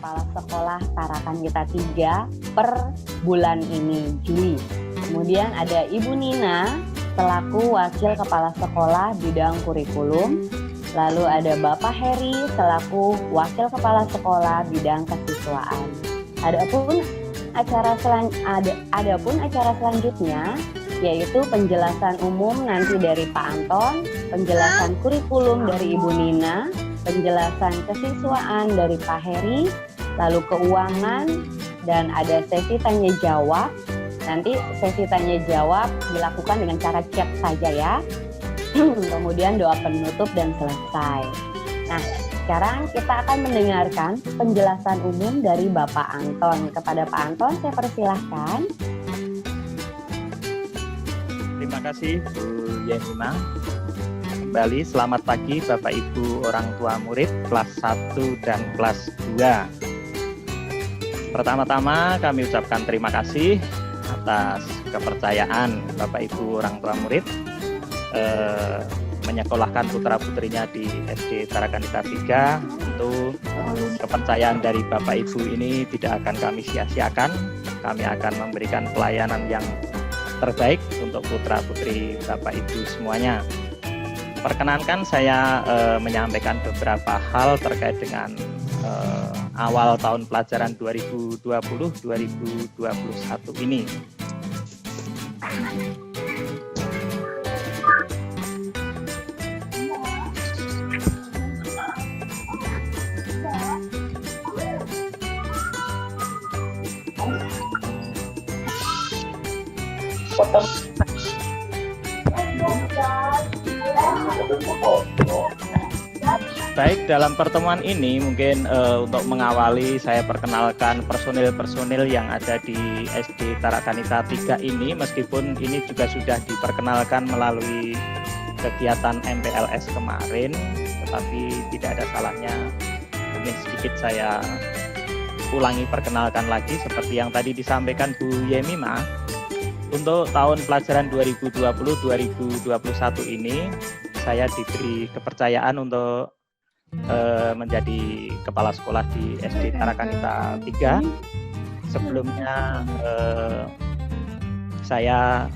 Kepala Sekolah Tarakan Kita 3 per bulan ini, Juli. Kemudian ada Ibu Nina selaku Wakil Kepala Sekolah bidang kurikulum. Lalu ada Bapak Heri selaku Wakil Kepala Sekolah bidang kesiswaan. Adapun acara selanjutnya yaitu penjelasan umum nanti dari Pak Anton, penjelasan kurikulum dari Ibu Nina, penjelasan kesiswaan dari Pak Heri, lalu keuangan, dan ada sesi tanya jawab. Nanti sesi tanya jawab dilakukan dengan cara chat saja ya. Kemudian doa penutup dan selesai. Nah, sekarang kita akan mendengarkan penjelasan umum dari Bapak Anton. Kepada Pak Anton saya persilahkan. Terima kasih Bu Yemima. Kembali selamat pagi Bapak Ibu orang tua murid kelas 1 dan kelas 2. Pertama-tama kami ucapkan terima kasih atas kepercayaan Bapak Ibu orang tua murid menyekolahkan putra-putrinya di SD Tarakan Kita 3. Tentu kepercayaan dari Bapak Ibu ini tidak akan kami sia-siakan. Kami akan memberikan pelayanan yang terbaik untuk putra-putri Bapak Ibu semuanya. Perkenankan saya menyampaikan beberapa hal terkait dengan awal tahun pelajaran 2020-2021 ini. Baik, dalam pertemuan ini mungkin untuk mengawali saya perkenalkan personil-personil yang ada di SD Tarakan Kita 3 ini, meskipun ini juga sudah diperkenalkan melalui kegiatan MPLS kemarin, tetapi tidak ada salahnya mungkin sedikit saya ulangi perkenalkan lagi seperti yang tadi disampaikan Bu Yemima. Untuk tahun pelajaran 2020-2021 ini saya diberi kepercayaan untuk menjadi kepala sekolah di SD Tarakan Kita 3. Sebelumnya saya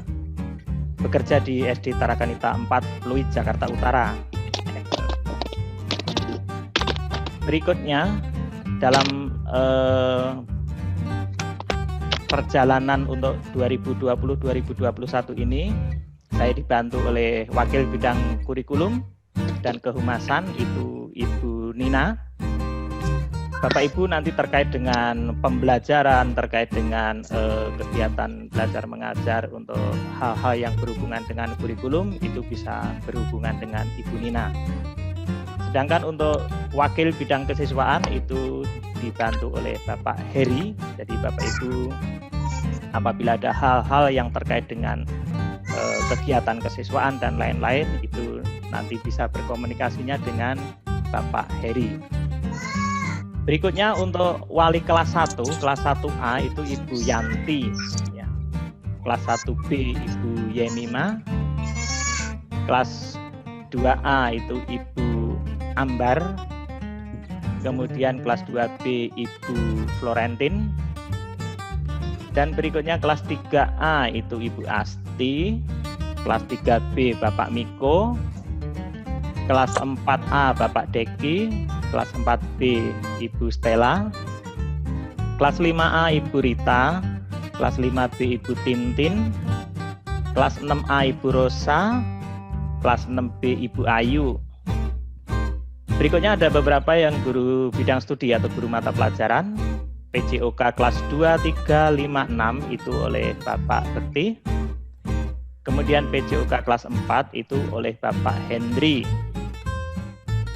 bekerja di SD Tarakan Kita 4 Pluit, Jakarta Utara. Berikutnya dalam perjalanan untuk 2020-2021 ini saya dibantu oleh Wakil Bidang Kurikulum dan Kehumasan itu Ibu Nina. Bapak Ibu nanti terkait dengan pembelajaran, terkait dengan kegiatan belajar mengajar untuk hal-hal yang berhubungan dengan kurikulum itu bisa berhubungan dengan Ibu Nina. Sedangkan untuk Wakil Bidang Kesiswaan itu dibantu oleh Bapak Heri. Jadi Bapak Ibu apabila ada hal-hal yang terkait dengan kegiatan kesiswaan dan lain-lain itu nanti bisa berkomunikasinya dengan Bapak Heri. Berikutnya untuk wali kelas 1, kelas 1A itu Ibu Yanti ya. Kelas 1B Ibu Yemima. Kelas 2A itu Ibu Ambar. Kemudian kelas 2B Ibu Florentin. Dan berikutnya kelas 3A itu Ibu Asti. Kelas 3B Bapak Miko. Kelas 4A Bapak Deki. Kelas 4B Ibu Stella. Kelas 5A Ibu Rita. Kelas 5B Ibu Tintin. Kelas 6A Ibu Rosa. Kelas 6B Ibu Ayu. Berikutnya ada beberapa yang guru bidang studi atau guru mata pelajaran. PJOK kelas 2, 3, 5, 6 itu oleh Bapak Bekti. Kemudian PJOK kelas 4 itu oleh Bapak Hendri.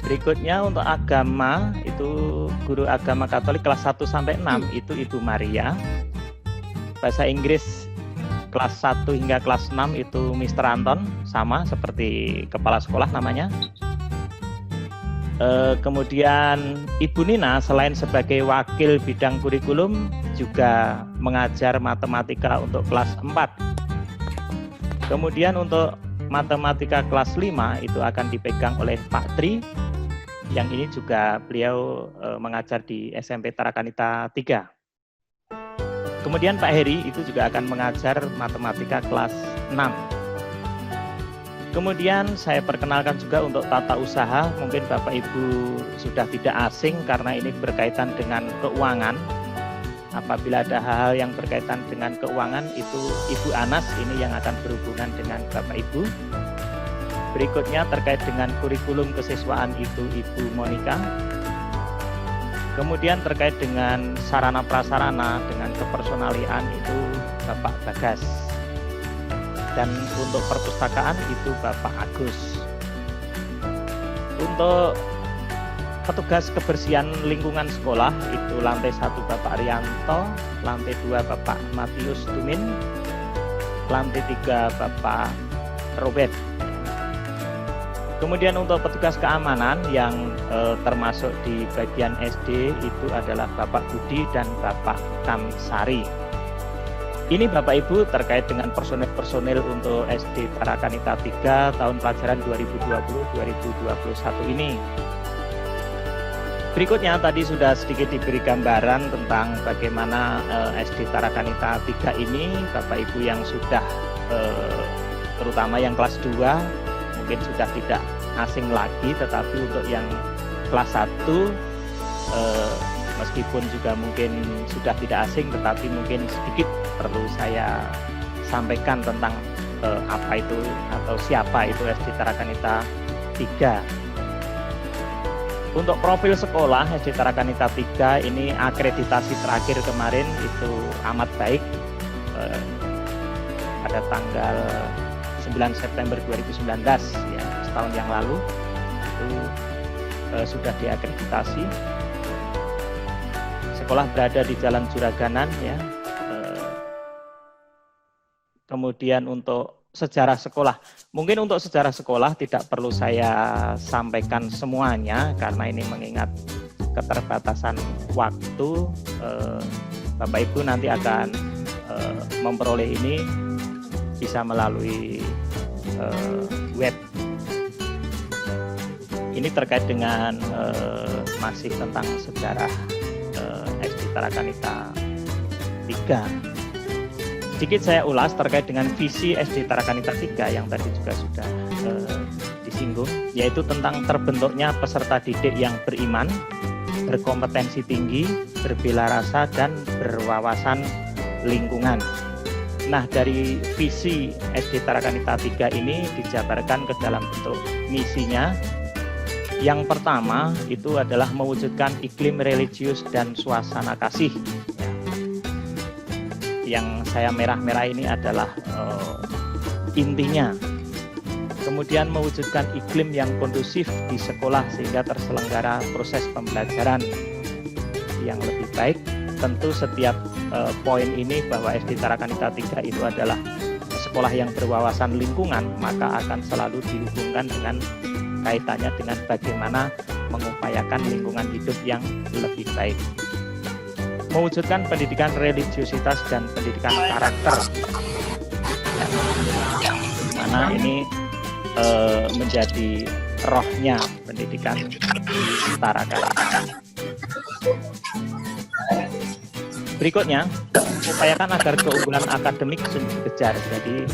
Berikutnya untuk agama itu guru agama Katolik kelas 1 sampai 6 itu Ibu Maria. Bahasa Inggris kelas 1 hingga kelas 6 itu Mr. Anton, sama seperti kepala sekolah namanya. Kemudian Ibu Nina selain sebagai wakil bidang kurikulum juga mengajar matematika untuk kelas 4. Kemudian untuk matematika kelas 5 itu akan dipegang oleh Pak Tri. Yang ini juga beliau mengajar di SMP Tarakanita 3. Kemudian Pak Heri itu juga akan mengajar matematika kelas 6. Kemudian saya perkenalkan juga untuk tata usaha, mungkin Bapak Ibu sudah tidak asing karena ini berkaitan dengan keuangan. Apabila ada hal-hal yang berkaitan dengan keuangan, itu Ibu Anas ini yang akan berhubungan dengan Bapak Ibu. Berikutnya terkait dengan kurikulum kesiswaan itu Ibu Monica. Kemudian terkait dengan sarana prasarana, dengan kepersonalian itu Bapak Bagas. Dan untuk perpustakaan itu Bapak Agus. Untuk petugas kebersihan lingkungan sekolah itu lantai 1 Bapak Arianto, lantai 2 Bapak Matius Tumin, lantai 3 Bapak Robert. Kemudian untuk petugas keamanan yang termasuk di bagian SD itu adalah Bapak Budi dan Bapak Kamsari. Ini Bapak Ibu terkait dengan personil-personil untuk SD Tarakanita 3 tahun pelajaran 2020-2021 ini. Berikutnya tadi sudah sedikit diberi gambaran tentang bagaimana SD Tarakanita 3 ini, Bapak Ibu yang sudah terutama yang kelas 2 mungkin sudah tidak asing lagi, tetapi untuk yang kelas 1 meskipun juga mungkin sudah tidak asing, tetapi mungkin sedikit perlu saya sampaikan tentang apa itu atau siapa itu SD Tarakanita 3. Untuk profil sekolah SD Tarakanita 3 ini akreditasi terakhir kemarin itu amat baik pada tanggal 9 September 2019 ya, setahun yang lalu itu sudah diakreditasi. Sekolah berada di Jalan Juraganan ya. Kemudian untuk sejarah sekolah, mungkin untuk sejarah sekolah tidak perlu saya sampaikan semuanya karena ini mengingat keterbatasan waktu. Bapak Ibu nanti akan memperoleh ini bisa melalui web. Ini terkait dengan masih tentang sejarah SD Tarakanita 3. Sedikit saya ulas terkait dengan visi SD Tarakanita 3 yang tadi juga sudah disinggung, yaitu tentang terbentuknya peserta didik yang beriman, berkompetensi tinggi, berbela rasa, dan berwawasan lingkungan. Nah, dari visi SD Tarakanita 3 ini dijabarkan ke dalam bentuk misinya. Yang pertama itu adalah mewujudkan iklim religius dan suasana kasih. Yang saya merah-merah ini adalah intinya. Kemudian mewujudkan iklim yang kondusif di sekolah sehingga terselenggara proses pembelajaran yang lebih baik. Tentu setiap poin ini bahwa SD Tarakanita 3 itu adalah sekolah yang berwawasan lingkungan, maka akan selalu dihubungkan dengan kaitannya dengan bagaimana mengupayakan lingkungan hidup yang lebih baik. Mewujudkan pendidikan religiusitas dan pendidikan karakter, mana ini menjadi rohnya pendidikan Tarakanita. Berikutnya, upayakan agar keunggulan akademik sungguh kejar. Jadi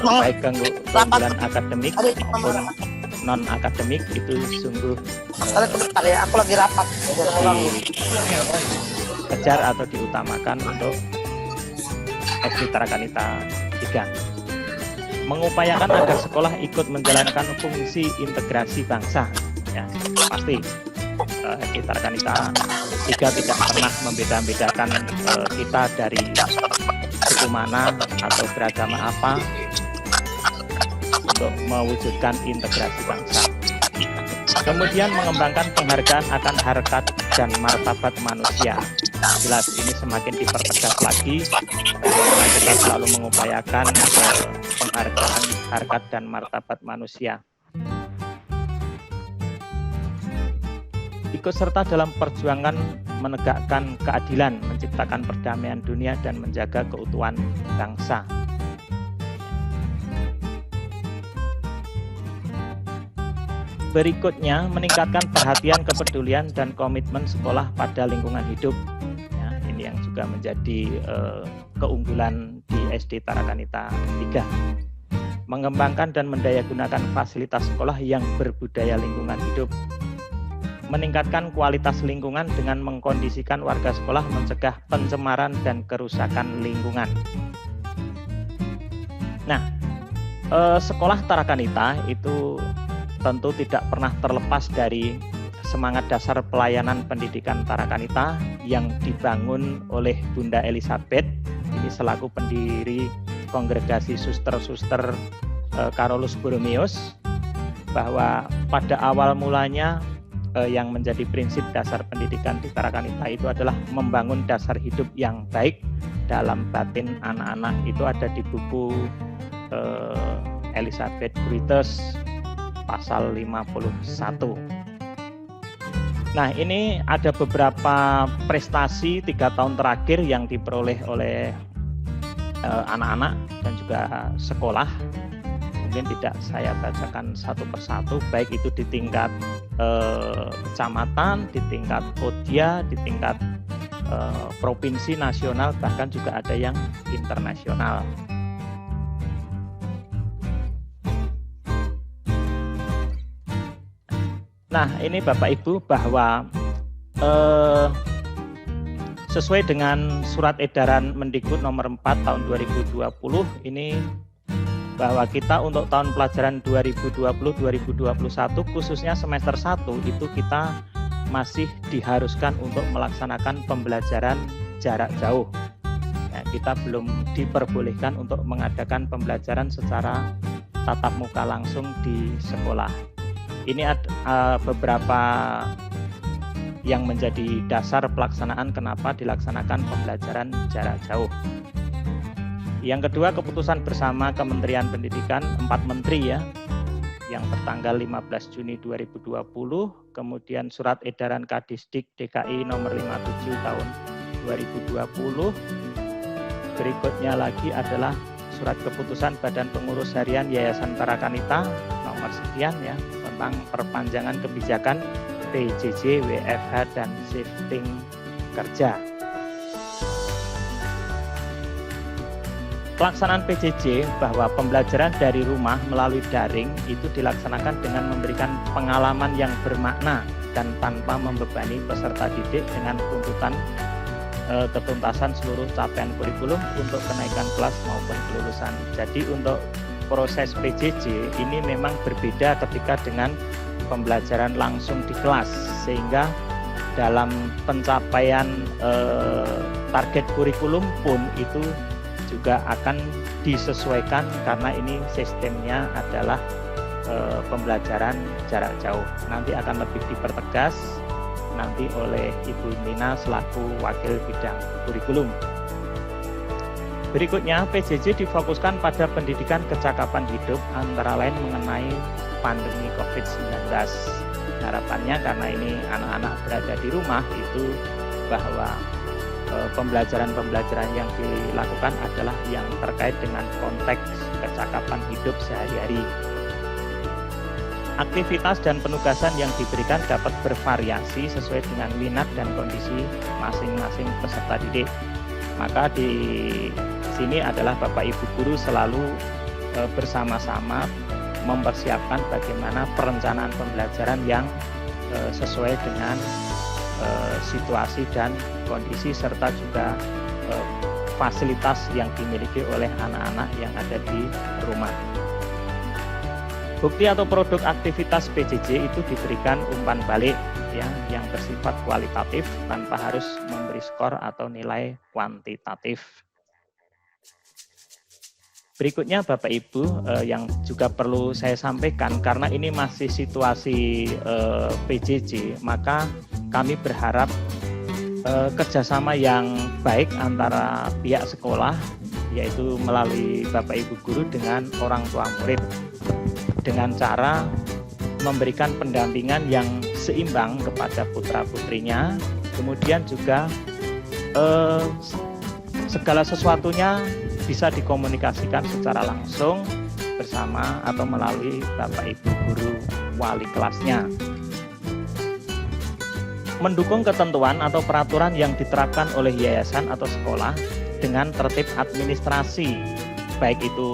baik keunggulan akademik maupun non akademik itu sungguh aku lagi rapat dikejar atau diutamakan untuk SD Tarakanita 3. Mengupayakan agar sekolah ikut menjalankan fungsi integrasi bangsa. Ya, pasti SD Tarakanita 3 tidak pernah membeda-bedakan kita dari suku mana atau beragama apa untuk mewujudkan integrasi bangsa. Kemudian mengembangkan penghargaan akan harkat dan martabat manusia. Jelas ini semakin dipertegas lagi karena kita selalu mengupayakan penghargaan harkat dan martabat manusia. Ikut serta dalam perjuangan menegakkan keadilan, menciptakan perdamaian dunia dan menjaga keutuhan bangsa. Berikutnya, meningkatkan perhatian, kepedulian, dan komitmen sekolah pada lingkungan hidup. Ya, ini yang juga menjadi keunggulan di SD Tarakanita 3. Mengembangkan dan mendayagunakan fasilitas sekolah yang berbudaya lingkungan hidup. Meningkatkan kualitas lingkungan dengan mengkondisikan warga sekolah mencegah pencemaran dan kerusakan lingkungan. Nah, sekolah Tarakanita itu tentu tidak pernah terlepas dari semangat dasar pelayanan pendidikan Tarakanita yang dibangun oleh Bunda Elizabeth, ini selaku pendiri Kongregasi Suster-Suster Carolus Borromeus, bahwa pada awal mulanya yang menjadi prinsip dasar pendidikan di Tarakanita itu adalah membangun dasar hidup yang baik dalam batin anak-anak. Itu ada di buku Elizabeth Brutus pasal 51. Nah, ini ada beberapa prestasi 3 tahun terakhir yang diperoleh oleh anak-anak dan juga sekolah. Mungkin tidak saya bacakan satu persatu, baik itu di tingkat kecamatan, di tingkat Podia, di tingkat provinsi, nasional, bahkan juga ada yang internasional. Nah, ini Bapak Ibu, bahwa sesuai dengan surat edaran Mendikbud nomor 4 tahun 2020 ini, bahwa kita untuk tahun pelajaran 2020-2021 khususnya semester 1 itu kita masih diharuskan untuk melaksanakan pembelajaran jarak jauh. Ya, kita belum diperbolehkan untuk mengadakan pembelajaran secara tatap muka langsung di sekolah. Ini ada beberapa yang menjadi dasar pelaksanaan kenapa dilaksanakan pembelajaran jarak jauh. Yang kedua, keputusan bersama Kementerian Pendidikan 4 Menteri ya, yang tertanggal 15 Juni 2020, kemudian surat edaran Kadisdik DKI nomor 57 tahun 2020. Berikutnya lagi adalah surat keputusan Badan Pengurus Harian Yayasan Tarakanita nomor sekian ya, tentang perpanjangan kebijakan PJJ, WFH, dan shifting kerja. Pelaksanaan PJJ bahwa pembelajaran dari rumah melalui daring itu dilaksanakan dengan memberikan pengalaman yang bermakna dan tanpa membebani peserta didik dengan tuntutan ketuntasan seluruh capaian kurikulum untuk kenaikan kelas maupun kelulusan. Jadi untuk proses PJJ ini memang berbeda ketika dengan pembelajaran langsung di kelas, sehingga dalam pencapaian target kurikulum pun itu juga akan disesuaikan karena ini sistemnya adalah pembelajaran jarak jauh. Nanti akan lebih dipertegas nanti oleh Ibu Nina selaku Wakil Bidang Kurikulum. Berikutnya, PJJ difokuskan pada pendidikan kecakapan hidup antara lain mengenai pandemi COVID-19. Harapannya karena ini anak-anak berada di rumah itu bahwa pembelajaran-pembelajaran yang dilakukan adalah yang terkait dengan konteks kecakapan hidup sehari-hari. Aktivitas dan penugasan yang diberikan dapat bervariasi sesuai dengan minat dan kondisi masing-masing peserta didik. Maka di sini adalah Bapak Ibu guru selalu bersama-sama mempersiapkan bagaimana perencanaan pembelajaran yang sesuai dengan situasi dan kondisi serta juga fasilitas yang dimiliki oleh anak-anak yang ada di rumah. Bukti atau produk aktivitas PJJ itu diberikan umpan balik ya, yang bersifat kualitatif tanpa harus memberi skor atau nilai kuantitatif. Berikutnya Bapak Ibu yang juga perlu saya sampaikan, karena ini masih situasi PJJ, maka kami berharap kerjasama yang baik antara pihak sekolah, yaitu melalui Bapak Ibu guru dengan orang tua murid, dengan cara memberikan pendampingan yang seimbang kepada putra-putrinya, kemudian juga segala sesuatunya bisa dikomunikasikan secara langsung bersama atau melalui Bapak Ibu guru wali kelasnya. Mendukung ketentuan atau peraturan yang diterapkan oleh yayasan atau sekolah dengan tertib administrasi, baik itu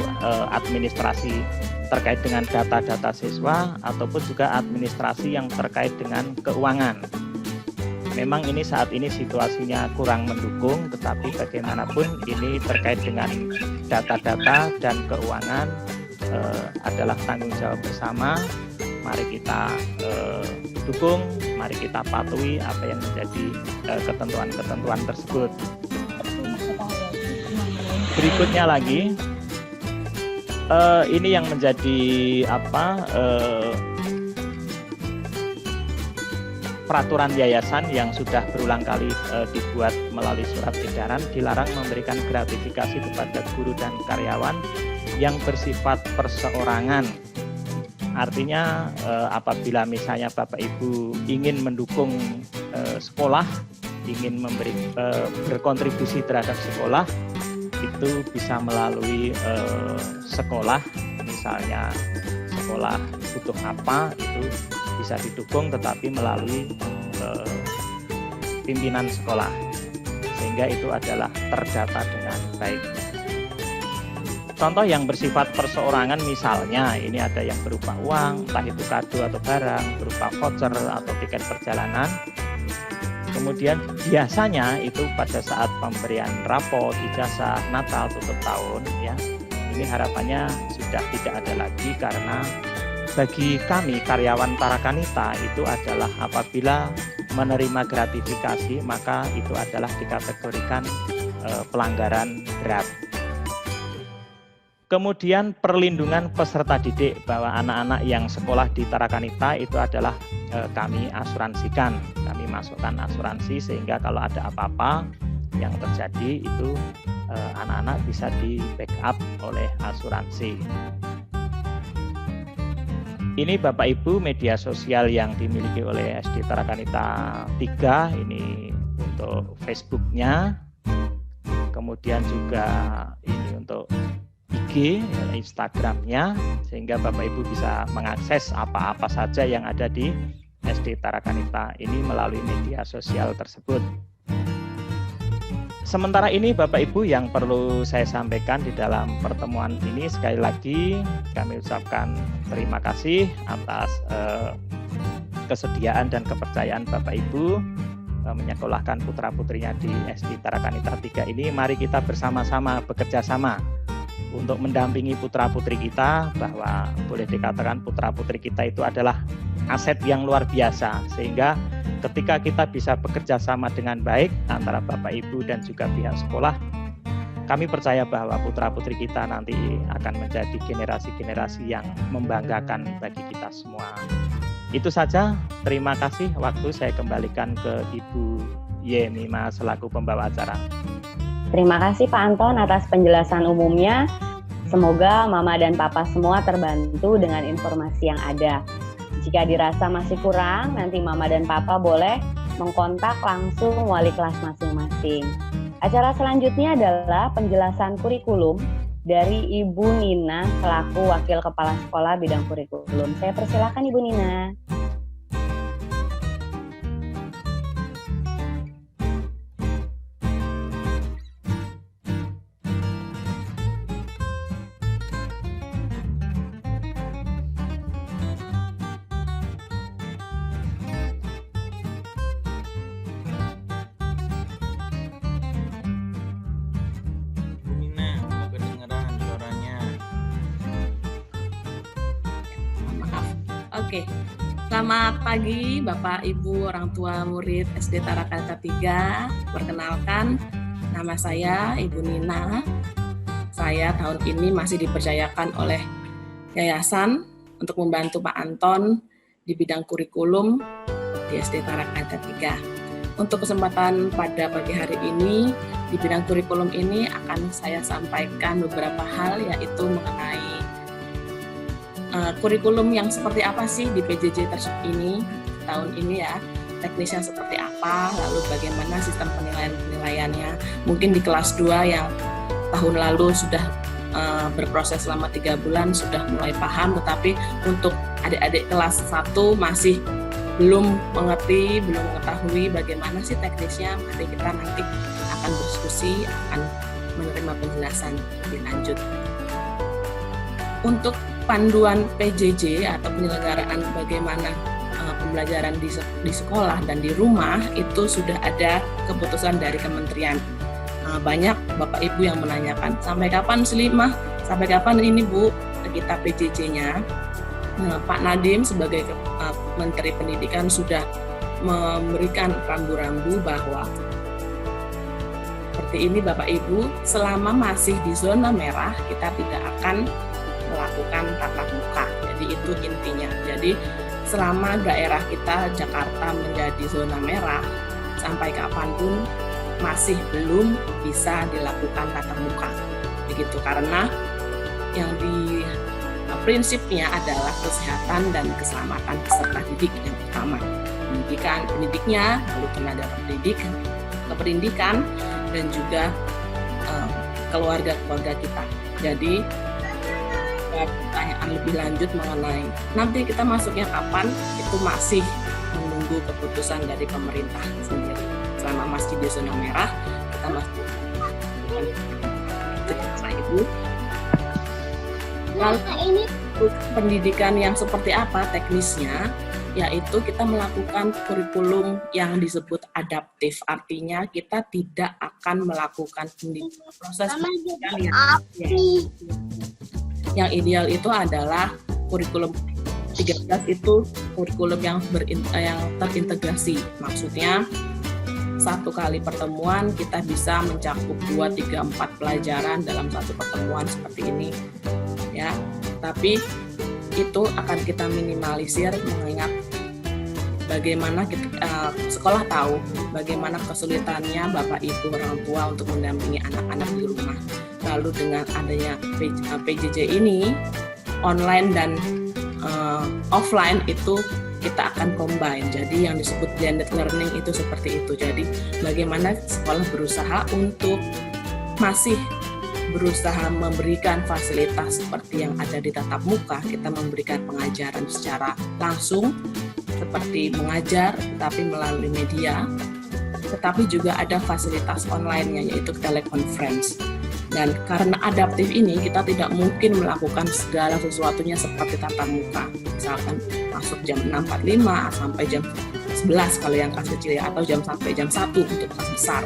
administrasi terkait dengan data-data siswa ataupun juga administrasi yang terkait dengan keuangan. Memang ini saat ini situasinya kurang mendukung, tetapi bagaimanapun ini terkait dengan data-data dan keuangan adalah tanggung jawab bersama. Mari kita dukung, mari kita patuhi apa yang menjadi ketentuan-ketentuan tersebut. Berikutnya lagi, ini yang menjadi peraturan yayasan yang sudah berulang kali dibuat melalui surat edaran, dilarang memberikan gratifikasi kepada guru dan karyawan yang bersifat perseorangan. Artinya apabila misalnya Bapak Ibu ingin mendukung sekolah, ingin berkontribusi terhadap sekolah, itu bisa melalui sekolah, misalnya sekolah butuh apa itu bisa didukung, tetapi melalui pimpinan sekolah, sehingga itu adalah terdata dengan baik. Contoh yang bersifat perseorangan misalnya ini ada yang berupa uang, entah itu kado atau barang, berupa voucher atau tiket perjalanan. Kemudian biasanya itu pada saat pemberian rapot, ijazah, Natal, tutup tahun, ya, ini harapannya sudah tidak ada lagi, karena bagi kami karyawan Tarakanita itu adalah apabila menerima gratifikasi maka itu adalah dikategorikan pelanggaran berat. Kemudian perlindungan peserta didik, bahwa anak-anak yang sekolah di Tarakanita itu adalah kami asuransikan, kami masukkan asuransi sehingga kalau ada apa-apa yang terjadi itu anak-anak bisa di backup oleh asuransi. Ini Bapak Ibu media sosial yang dimiliki oleh SD Tarakanita 3, ini untuk Facebooknya, kemudian juga ini untuk IG, Instagramnya, sehingga Bapak Ibu bisa mengakses apa-apa saja yang ada di SD Tarakanita ini melalui media sosial tersebut. Sementara ini Bapak Ibu yang perlu saya sampaikan di dalam pertemuan ini, sekali lagi kami ucapkan terima kasih atas kesediaan dan kepercayaan Bapak Ibu menyekolahkan putra-putrinya di SD Tarakanita 3 ini. Mari kita bersama-sama bekerja sama untuk mendampingi putra-putri kita, bahwa boleh dikatakan putra-putri kita itu adalah aset yang luar biasa, sehingga ketika kita bisa bekerja sama dengan baik antara Bapak Ibu dan juga pihak sekolah, kami percaya bahwa putra-putri kita nanti akan menjadi generasi-generasi yang membanggakan bagi kita semua. Itu saja, terima kasih. Waktu saya kembalikan ke Ibu Yemima selaku pembawa acara. Terima kasih Pak Anton atas penjelasan umumnya. Semoga Mama dan Papa semua terbantu dengan informasi yang ada. Jika dirasa masih kurang, nanti Mama dan Papa boleh mengkontak langsung wali kelas masing-masing. Acara selanjutnya adalah penjelasan kurikulum dari Ibu Nina selaku Wakil Kepala Sekolah Bidang Kurikulum. Saya persilakan Ibu Nina. Oke, selamat pagi Bapak Ibu orang tua murid SD Tarakanita 3. Perkenalkan, nama saya Ibu Nina. Saya tahun ini masih dipercayakan oleh yayasan untuk membantu Pak Anton di bidang kurikulum di SD Tarakanita 3. Untuk kesempatan pada pagi hari ini, di bidang kurikulum ini akan saya sampaikan beberapa hal, yaitu mengenai kurikulum yang seperti apa sih di PJJ ini tahun ini ya, teknisnya seperti apa, lalu bagaimana sistem penilaiannya. Mungkin di kelas 2 yang tahun lalu sudah berproses selama 3 bulan sudah mulai paham, tetapi untuk adik-adik kelas 1 masih belum mengerti, belum mengetahui bagaimana sih teknisnya. Mari kita nanti akan berdiskusi, akan menerima penjelasan lebih lanjut. Untuk panduan PJJ atau penyelenggaraan bagaimana pembelajaran di sekolah dan di rumah itu sudah ada keputusan dari kementerian. Banyak Bapak Ibu yang menanyakan, sampai kapan sih Mah? Sampai kapan ini Bu kita PJJ-nya? Pak Nadiem sebagai Menteri Pendidikan sudah memberikan rambu-rambu bahwa seperti ini Bapak Ibu, selama masih di zona merah kita tidak akan melakukan tatap muka. Jadi itu intinya. Jadi selama daerah kita Jakarta menjadi zona merah, sampai kapanpun masih belum bisa dilakukan tatap muka. Begitu, karena yang di prinsipnya adalah kesehatan dan keselamatan peserta didik yang utama. Pendidiknya, lalu tenaga kependidikan, dan juga keluarga-keluarga kita. Jadi pertanyaan lebih lanjut mengenai nanti kita masuknya kapan, itu masih menunggu keputusan dari pemerintah sendiri. Selama masih di zona merah, kita masih Ibu. Lalu pendidikan yang seperti apa teknisnya, yaitu kita melakukan kurikulum yang disebut adaptif. Artinya kita tidak akan melakukan proses pendidikan yang ideal itu adalah kurikulum 13 itu kurikulum yang terintegrasi. Maksudnya satu kali pertemuan kita bisa mencakup 2, 3, 4 pelajaran dalam satu pertemuan seperti ini ya. Tapi itu akan kita minimalisir mengingat bagaimana sekolah tahu bagaimana kesulitannya Bapak Ibu orang tua untuk mendampingi anak-anak di rumah. Lalu dengan adanya PJJ ini online dan offline itu kita akan combine. Jadi yang disebut blended learning itu seperti itu. Jadi bagaimana sekolah berusaha untuk masih berusaha memberikan fasilitas seperti yang ada di tatap muka. Kita memberikan pengajaran secara langsung seperti mengajar tapi melalui media. Tetapi juga ada fasilitas online-nya yaitu teleconference. Dan karena adaptif ini, kita tidak mungkin melakukan segala sesuatunya seperti tatap muka. Misalkan masuk jam 6.45 sampai jam 11 kalau yang kelas kecil ya, atau sampai jam 1 untuk kelas besar.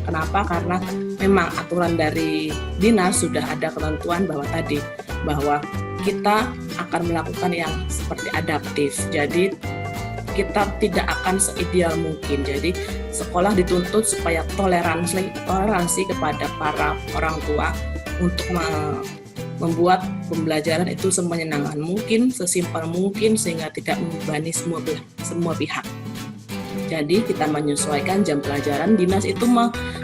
Kenapa? Karena memang aturan dari dinas sudah ada ketentuan bahwa kita akan melakukan yang seperti adaptif. Jadi kita tidak akan seideal mungkin. Jadi sekolah dituntut supaya toleransi kepada para orang tua untuk membuat pembelajaran itu semenyenangkan mungkin, sesimpel mungkin sehingga tidak membebani semua pihak. Jadi kita menyesuaikan jam pelajaran. Dinas itu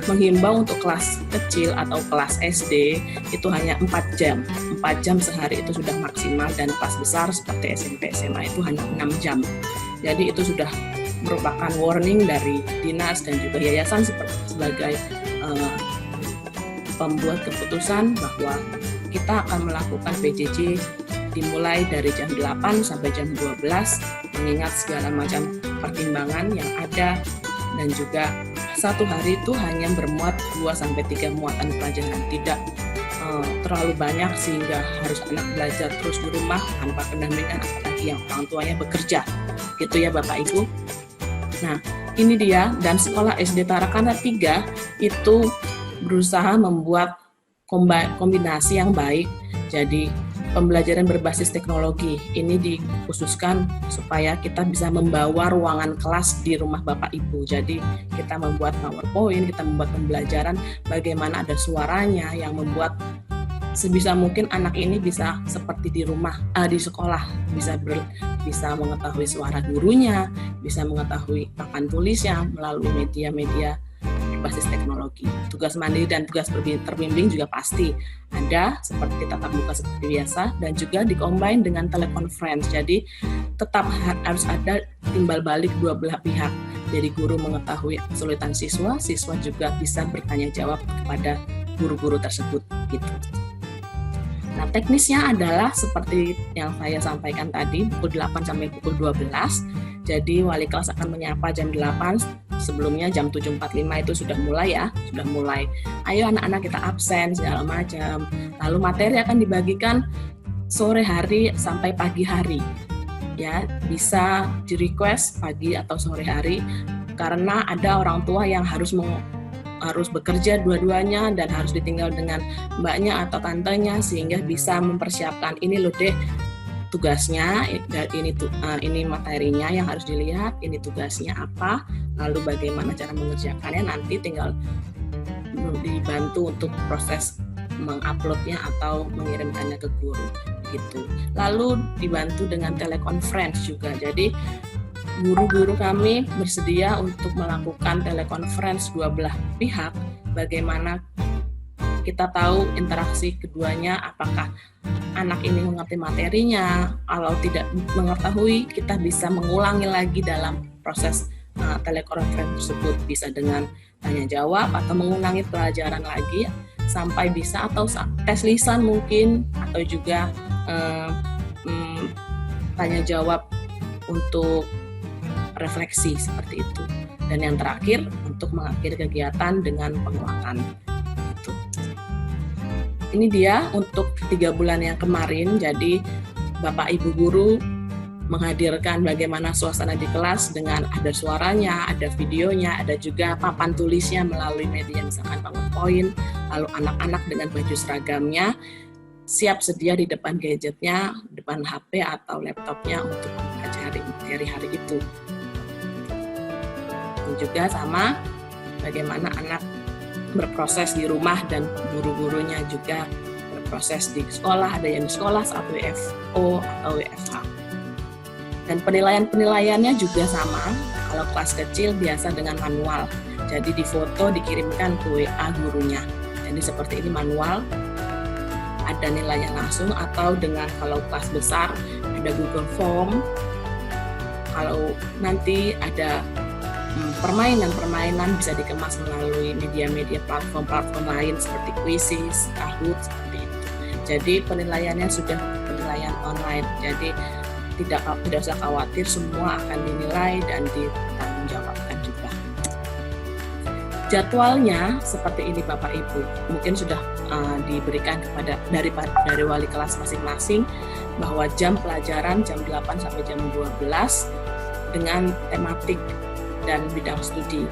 menghimbau untuk kelas kecil atau kelas SD itu hanya 4 jam. 4 jam sehari itu sudah maksimal, dan kelas besar seperti SMP, SMA itu hanya 6 jam. Jadi itu sudah merupakan warning dari dinas dan juga yayasan sebagai pembuat keputusan bahwa kita akan melakukan PJJ dimulai dari jam 8 sampai jam 12 mengingat segala macam pertimbangan yang ada, dan juga satu hari itu hanya bermuat 2-3 muatan pelajaran, tidak terlalu banyak sehingga harus anak belajar terus di rumah tanpa pendampingan, apalagi yang orang tuanya bekerja gitu ya Bapak Ibu. Nah ini dia, dan sekolah SD Tarakanta 3 itu berusaha membuat kombinasi yang baik. Jadi pembelajaran berbasis teknologi ini dikhususkan supaya kita bisa membawa ruangan kelas di rumah Bapak Ibu. Jadi kita membuat PowerPoint, kita membuat pembelajaran bagaimana ada suaranya yang membuat sebisa mungkin anak ini bisa seperti di rumah, di sekolah, bisa mengetahui suara gurunya, bisa mengetahui papan tulisnya melalui media-media berbasis teknologi. Tugas mandiri dan tugas terbimbing juga pasti ada seperti tatap muka seperti biasa, dan juga dikombin dengan teleconference. Jadi tetap harus ada timbal balik dua belah pihak. Jadi guru mengetahui kesulitan siswa, siswa juga bisa bertanya jawab kepada guru-guru tersebut gitu. Nah, teknisnya adalah seperti yang saya sampaikan tadi, pukul 8 sampai pukul 12. Jadi wali kelas akan menyapa jam 8, sebelumnya jam 7.45 itu sudah mulai ya, sudah mulai. Ayo anak-anak kita absen segala macam. Lalu materi akan dibagikan sore hari sampai pagi hari. Ya, bisa di-request pagi atau sore hari karena ada orang tua yang harus bekerja dua-duanya dan harus ditinggal dengan mbaknya atau tantenya sehingga bisa mempersiapkan ini loh deh tugasnya, ini materinya yang harus dilihat, ini tugasnya apa, lalu bagaimana cara mengerjakannya, nanti tinggal dibantu untuk proses menguploadnya atau mengirimkannya ke guru gitu. Lalu dibantu dengan teleconference juga. Jadi guru-guru kami bersedia untuk melakukan teleconference dua belah pihak, bagaimana kita tahu interaksi keduanya, apakah anak ini mengerti materinya, kalau tidak mengetahui kita bisa mengulangi lagi dalam proses teleconference tersebut, bisa dengan tanya jawab atau mengulangi pelajaran lagi sampai bisa, atau tes lisan mungkin, atau juga tanya jawab untuk refleksi seperti itu. Dan yang terakhir untuk mengakhiri kegiatan dengan penguatan. Gitu. Ini dia untuk 3 bulan yang kemarin. Jadi Bapak Ibu guru menghadirkan bagaimana suasana di kelas dengan ada suaranya, ada videonya, ada juga papan tulisnya melalui media misalkan PowerPoint, lalu anak-anak dengan baju seragamnya siap sedia di depan gadgetnya, depan HP atau laptopnya untuk mempelajari materi hari itu. Dan juga sama bagaimana anak berproses di rumah dan guru-gurunya juga berproses di sekolah, ada yang di sekolah saat WFO atau WFH. Dan penilaian-penilaiannya juga sama, kalau kelas kecil biasa dengan manual, jadi difoto dikirimkan ke WA gurunya. Jadi seperti ini manual, ada nilainya langsung, atau dengan kalau kelas besar ada Google Form, kalau nanti ada permainan-permainan bisa dikemas melalui media-media platform-platform lain seperti Quizzes, Kahoot, seperti itu. Jadi penilaiannya sudah penilaian online, jadi tidak usah khawatir, semua akan dinilai dan ditanggungjawabkan juga. Jadwalnya seperti ini Bapak Ibu, mungkin sudah diberikan kepada dari wali kelas masing-masing bahwa jam pelajaran jam 8 sampai jam 12 dengan tematik dan bidang studi.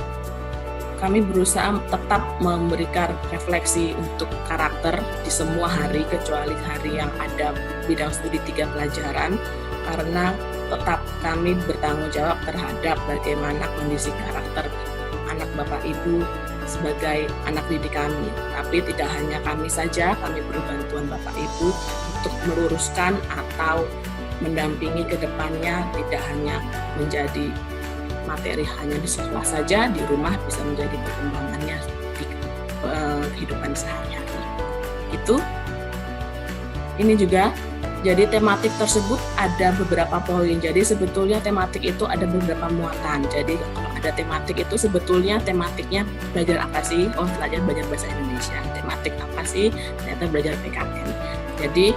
Kami berusaha tetap memberikan refleksi untuk karakter di semua hari kecuali hari yang ada bidang studi 3 pelajaran, karena tetap kami bertanggung jawab terhadap bagaimana kondisi karakter anak Bapak Ibu sebagai anak didik kami. Tapi tidak hanya kami saja, kami perlu bantuan Bapak Ibu untuk meluruskan atau mendampingi ke depannya, tidak hanya menjadi materi hanya di sekolah saja, di rumah bisa menjadi perkembangannya di kehidupan sehari-hari. Itu. Ini juga, jadi tematik tersebut ada beberapa poin. Jadi sebetulnya tematik itu ada beberapa muatan. Jadi kalau ada tematik itu sebetulnya tematiknya belajar apa sih? Oh, belajar bahasa Indonesia. Tematik apa sih? Ternyata belajar PKN. Jadi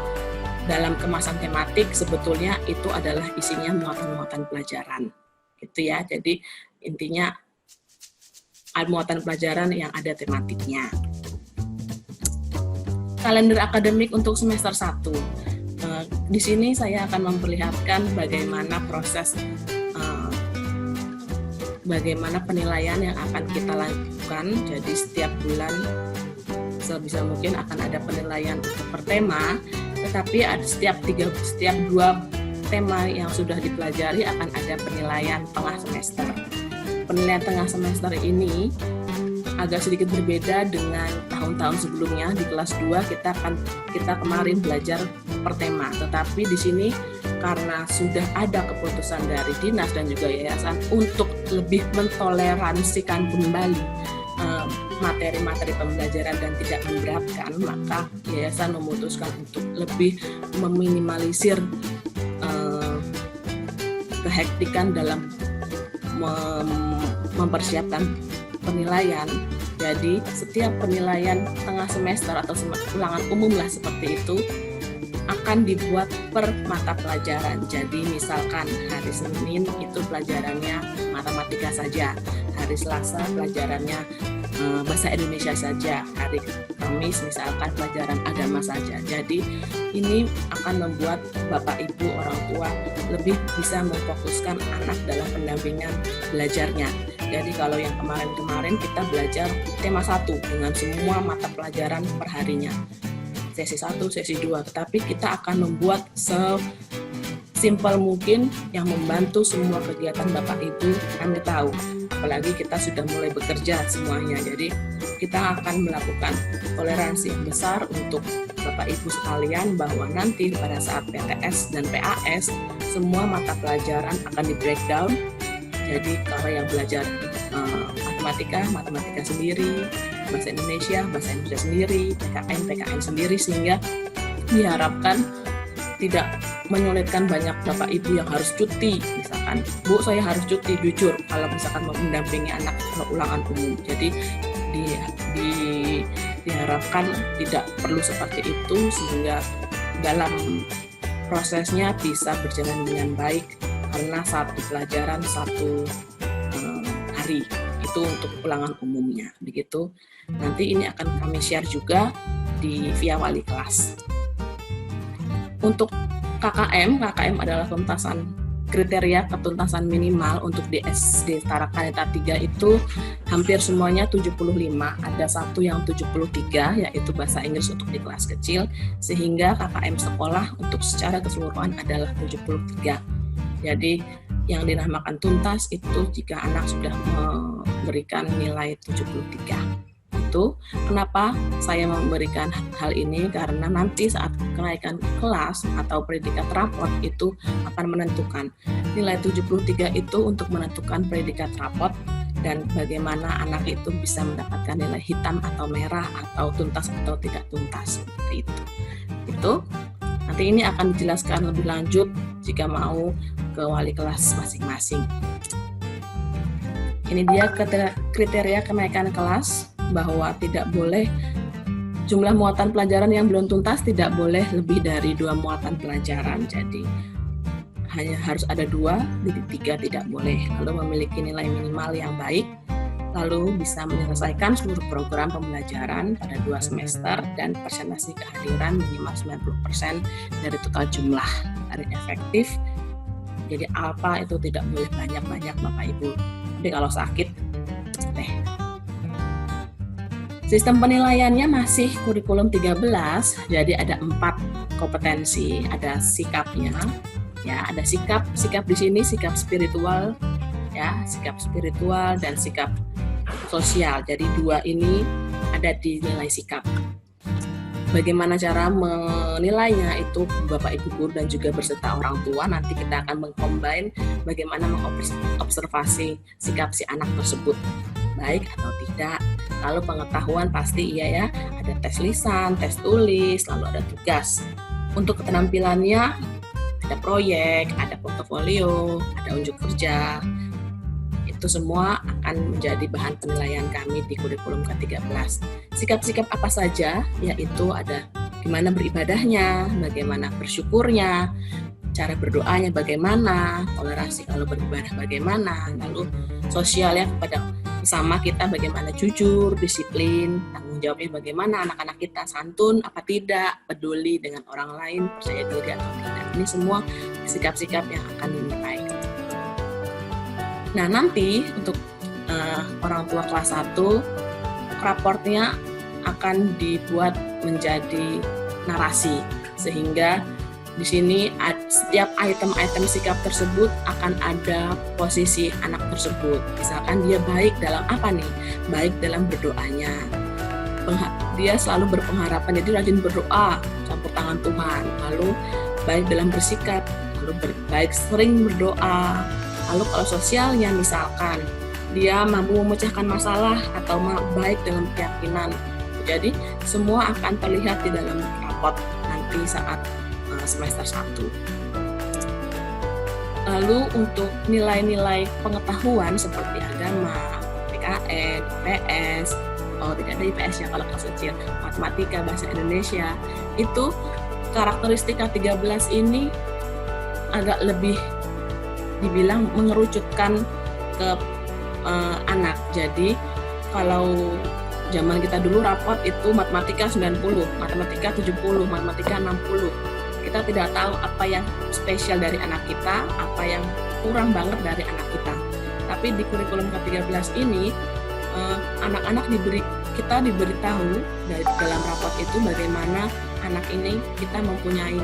dalam kemasan tematik sebetulnya itu adalah isinya muatan-muatan pelajaran. Gitu ya. Jadi intinya muatan pelajaran yang ada tematiknya. Kalender akademik untuk semester 1. Di sini saya akan memperlihatkan bagaimana proses bagaimana penilaian yang akan kita lakukan. Jadi setiap bulan sebisa mungkin akan ada penilaian untuk per tema, tetapi ada setiap 2 tema yang sudah dipelajari akan ada penilaian tengah semester. Penilaian tengah semester ini agak sedikit berbeda dengan tahun-tahun sebelumnya. Di kelas 2 kita kemarin belajar per tema, tetapi di sini karena sudah ada keputusan dari dinas dan juga yayasan untuk lebih mentoleransikan kembali materi-materi pembelajaran dan tidak memberatkan, maka yayasan memutuskan untuk lebih meminimalisir kehektikan dalam mempersiapkan penilaian. Jadi setiap penilaian tengah semester atau ulangan umum lah seperti itu akan dibuat per mata pelajaran. Jadi misalkan hari Senin itu pelajarannya matematika saja, hari Selasa pelajarannya bahasa Indonesia saja, hari Kamis misalkan pelajaran agama saja. Jadi ini akan membuat Bapak Ibu orang tua lebih bisa memfokuskan anak dalam pendampingan belajarnya. Jadi kalau yang kemarin-kemarin kita belajar tema 1 dengan semua mata pelajaran perharinya, sesi 1, sesi 2, tapi kita akan membuat sesimpel mungkin yang membantu semua kegiatan Bapak Ibu. Kami tahu, apalagi kita sudah mulai bekerja semuanya, jadi kita akan melakukan toleransi yang besar untuk Bapak Ibu sekalian bahwa nanti pada saat PTS dan PAS semua mata pelajaran akan di breakdown. Jadi kalau yang belajar matematika sendiri, bahasa Indonesia sendiri, PKN sendiri, sehingga diharapkan tidak menyulitkan banyak Bapak Ibu yang harus cuti. Misalkan, Bu, saya harus cuti, jujur, kalau misalkan mau mendampingi anak ulangan umum. Jadi diharapkan tidak perlu seperti itu, sehingga dalam prosesnya bisa berjalan dengan baik, karena satu pelajaran satu hari itu untuk ulangan umumnya. Begitu. Nanti ini akan kami share juga via wali kelas. Untuk KKM adalah kriteria ketuntasan minimal untuk di SD Tarakanita 3 itu hampir semuanya 75, ada satu yang 73 yaitu bahasa Inggris untuk di kelas kecil, sehingga KKM sekolah untuk secara keseluruhan adalah 73. Jadi yang dinamakan tuntas itu jika anak sudah memberikan nilai 73. Itu kenapa saya memberikan hal ini, karena nanti saat kenaikan kelas atau predikat rapot itu akan menentukan nilai 73 itu untuk menentukan predikat rapot dan bagaimana anak itu bisa mendapatkan nilai hitam atau merah atau tuntas atau tidak tuntas. Itu nanti ini akan dijelaskan lebih lanjut jika mau ke wali kelas masing-masing. Ini dia kriteria kenaikan kelas, bahwa tidak boleh jumlah muatan pelajaran yang belum tuntas tidak boleh lebih dari 2 muatan pelajaran. Jadi hanya harus ada 2, jadi 3 tidak boleh. Lalu memiliki nilai minimal yang baik, lalu bisa menyelesaikan seluruh program pembelajaran pada 2 semester, dan persentase kehadiran minimal 90% dari total jumlah hari efektif. Jadi alfa itu tidak boleh banyak-banyak Bapak Ibu. Jadi kalau sakit, Sistem penilaiannya masih kurikulum 13, jadi ada 4 kompetensi, ada sikapnya, ya, ada sikap di sini sikap spiritual, ya, sikap spiritual dan sikap sosial. Jadi 2 ini ada di nilai sikap. Bagaimana cara menilainya itu Bapak Ibu guru dan juga berserta orang tua, nanti kita akan mengcombine bagaimana mengobservasi sikap si anak tersebut, baik atau tidak. Lalu pengetahuan pasti iya ya, ada tes lisan, tes tulis, lalu ada tugas. Untuk keterampilannya ada proyek, ada portofolio, ada unjuk kerja. Itu semua akan menjadi bahan penilaian kami di kurikulum ke-13. Sikap-sikap apa saja? Yaitu ada gimana beribadahnya, bagaimana bersyukurnya, cara berdoanya bagaimana, toleransi kalau beribadah bagaimana, lalu sosialnya kepada sama kita bagaimana jujur, disiplin, tanggung jawabnya bagaimana, anak-anak kita santun apa tidak, peduli dengan orang lain, percaya diri atau tidak. Ini semua sikap-sikap yang akan dinilai. Nah, nanti untuk orang tua kelas 1, raportnya akan dibuat menjadi narasi, sehingga di sini setiap item-item sikap tersebut akan ada posisi anak tersebut. Misalkan dia baik dalam apa nih? Baik dalam berdoanya. Dia selalu berpengharapan, jadi rajin berdoa, campur tangan Tuhan. Lalu baik dalam bersikap, lalu baik sering berdoa. Lalu kalau sosialnya misalkan dia mampu memecahkan masalah atau baik dalam keyakinan. Jadi semua akan terlihat di dalam rapot nanti saat semester 1. Lalu untuk nilai-nilai pengetahuan seperti agama, PKN, IPS, tidak ada IPS ya kalau kelas kecil, matematika, bahasa Indonesia, itu karakteristik K13 ini agak lebih dibilang mengerucutkan ke anak. Jadi kalau zaman kita dulu rapot itu matematika 90, matematika 70, matematika 60. Kita tidak tahu apa yang spesial dari anak kita, apa yang kurang banget dari anak kita. Tapi di kurikulum K13 ini anak-anak kita diberitahu dari dalam rapot itu bagaimana anak ini kita mempunyai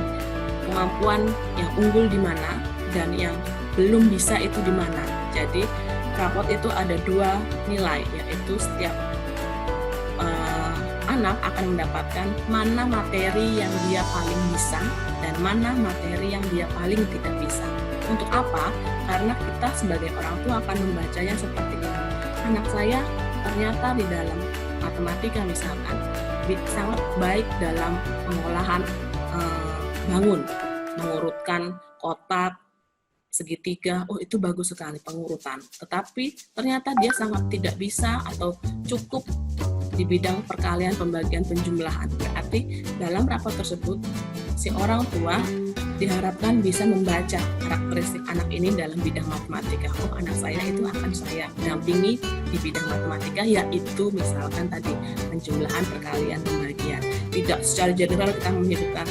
kemampuan yang unggul di mana dan yang belum bisa itu di mana. Jadi rapot itu ada 2 nilai, yaitu setiap anak akan mendapatkan mana materi yang dia paling bisa dan mana materi yang dia paling tidak bisa. Untuk apa? Karena kita sebagai orang tua akan membacanya seperti ini. Anak saya ternyata di dalam matematika misalkan sangat baik dalam pengolahan bangun, mengurutkan kotak, segitiga, itu bagus sekali pengurutan. Tetapi ternyata dia sangat tidak bisa atau cukup di bidang perkalian, pembagian, penjumlahan. Berarti dalam rapor tersebut si orang tua diharapkan bisa membaca karakteristik anak ini dalam bidang matematika. Anak saya itu akan saya dampingi di bidang matematika, yaitu misalkan tadi penjumlahan, perkalian, pembagian. Tidak secara general kita menyebutkan,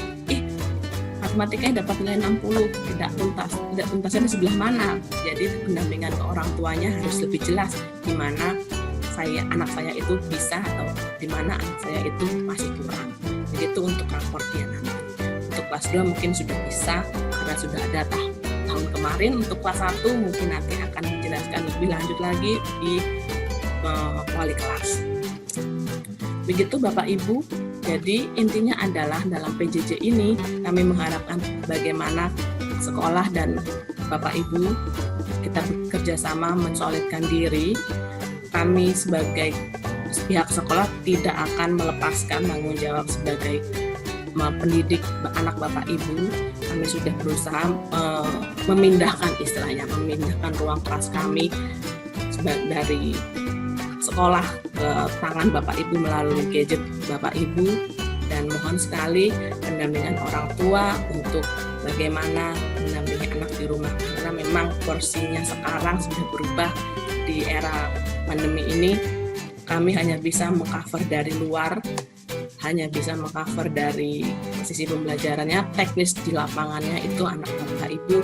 matematikanya dapat nilai 60, tidak tuntasnya di sebelah mana. Jadi pendampingan ke orang tuanya harus lebih jelas di mana anak saya itu bisa atau di mana anak saya itu masih kurang. Begitu untuk raportnya nanti. Untuk kelas 2 mungkin sudah bisa karena sudah ada tahun kemarin. Untuk kelas 1 mungkin nanti akan menjelaskan lebih lanjut lagi di wali kelas. Begitu Bapak Ibu. Jadi intinya adalah dalam PJJ ini kami mengharapkan bagaimana sekolah dan Bapak Ibu kita bekerja sama mensolidkan diri. Kami sebagai pihak sekolah tidak akan melepaskan tanggung jawab sebagai pendidik anak Bapak Ibu. Kami sudah berusaha memindahkan ruang kelas kami dari sekolah ke tangan Bapak Ibu melalui gadget Bapak Ibu, dan mohon sekali pendampingan orang tua untuk bagaimana mendampingi anak di rumah, karena memang porsinya sekarang sudah berubah di era pandemi ini. Kami hanya bisa mengcover dari luar, hanya bisa mengcover dari sisi pembelajarannya, teknis di lapangannya itu anak Bapak Ibu,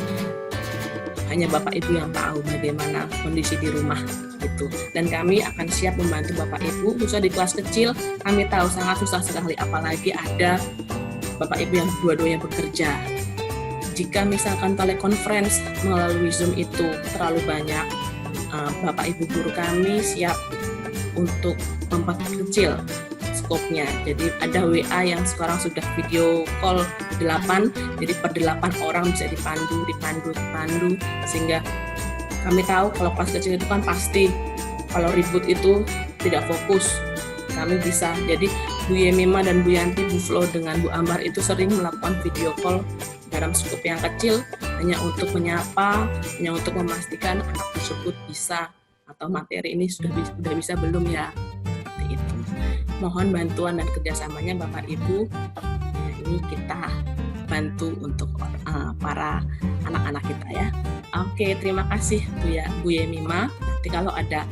hanya Bapak Ibu yang tahu bagaimana kondisi di rumah gitu. Dan kami akan siap membantu Bapak Ibu, khususnya di kelas kecil. Kami tahu sangat susah sekali, apalagi ada Bapak Ibu yang dua-duanya bekerja. Jika misalkan telekonferensi melalui Zoom itu terlalu banyak, Bapak Ibu guru kami siap untuk memperkecil skopnya. Jadi ada WA yang sekarang sudah video call 8, jadi per 8 orang bisa dipandu, sehingga kami tahu kalau kelas kecil itu kan pasti kalau ribut itu tidak fokus. Kami bisa, jadi Bu Yemima dan Bu Yanti, Bu Flo dengan Bu Ambar itu sering melakukan video call dalam skop yang kecil, hanya untuk menyapa, hanya untuk memastikan anak tersebut bisa atau materi ini sudah bisa belum ya, seperti itu. Mohon bantuan dan kerjasamanya Bapak Ibu. Ini kita bantu untuk para anak-anak kita ya. Oke, terima kasih Bu Yemima. Nanti kalau ada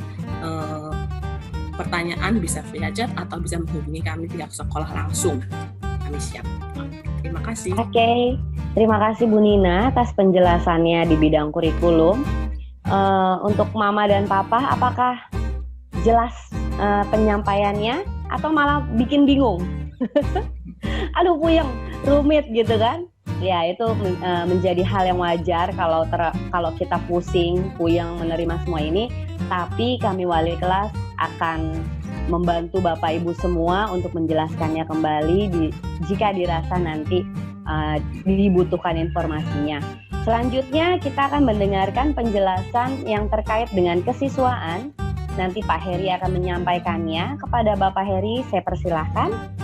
pertanyaan bisa via chat atau bisa menghubungi kami pihak sekolah langsung. Kami siap. Terima kasih. Oke, terima kasih Bu Nina atas penjelasannya di bidang kurikulum. Untuk Mama dan Papa, apakah jelas penyampaiannya atau malah bikin bingung? Aduh, puyeng, rumit gitu kan? Ya, itu menjadi hal yang wajar kalau kita pusing, puyeng menerima semua ini. Tapi kami wali kelas akan membantu Bapak Ibu semua untuk menjelaskannya kembali jika dirasa nanti dibutuhkan informasinya. Selanjutnya kita akan mendengarkan penjelasan yang terkait dengan kesiswaan. Nanti Pak Heri akan menyampaikannya. Kepada Bapak Heri, saya persilahkan.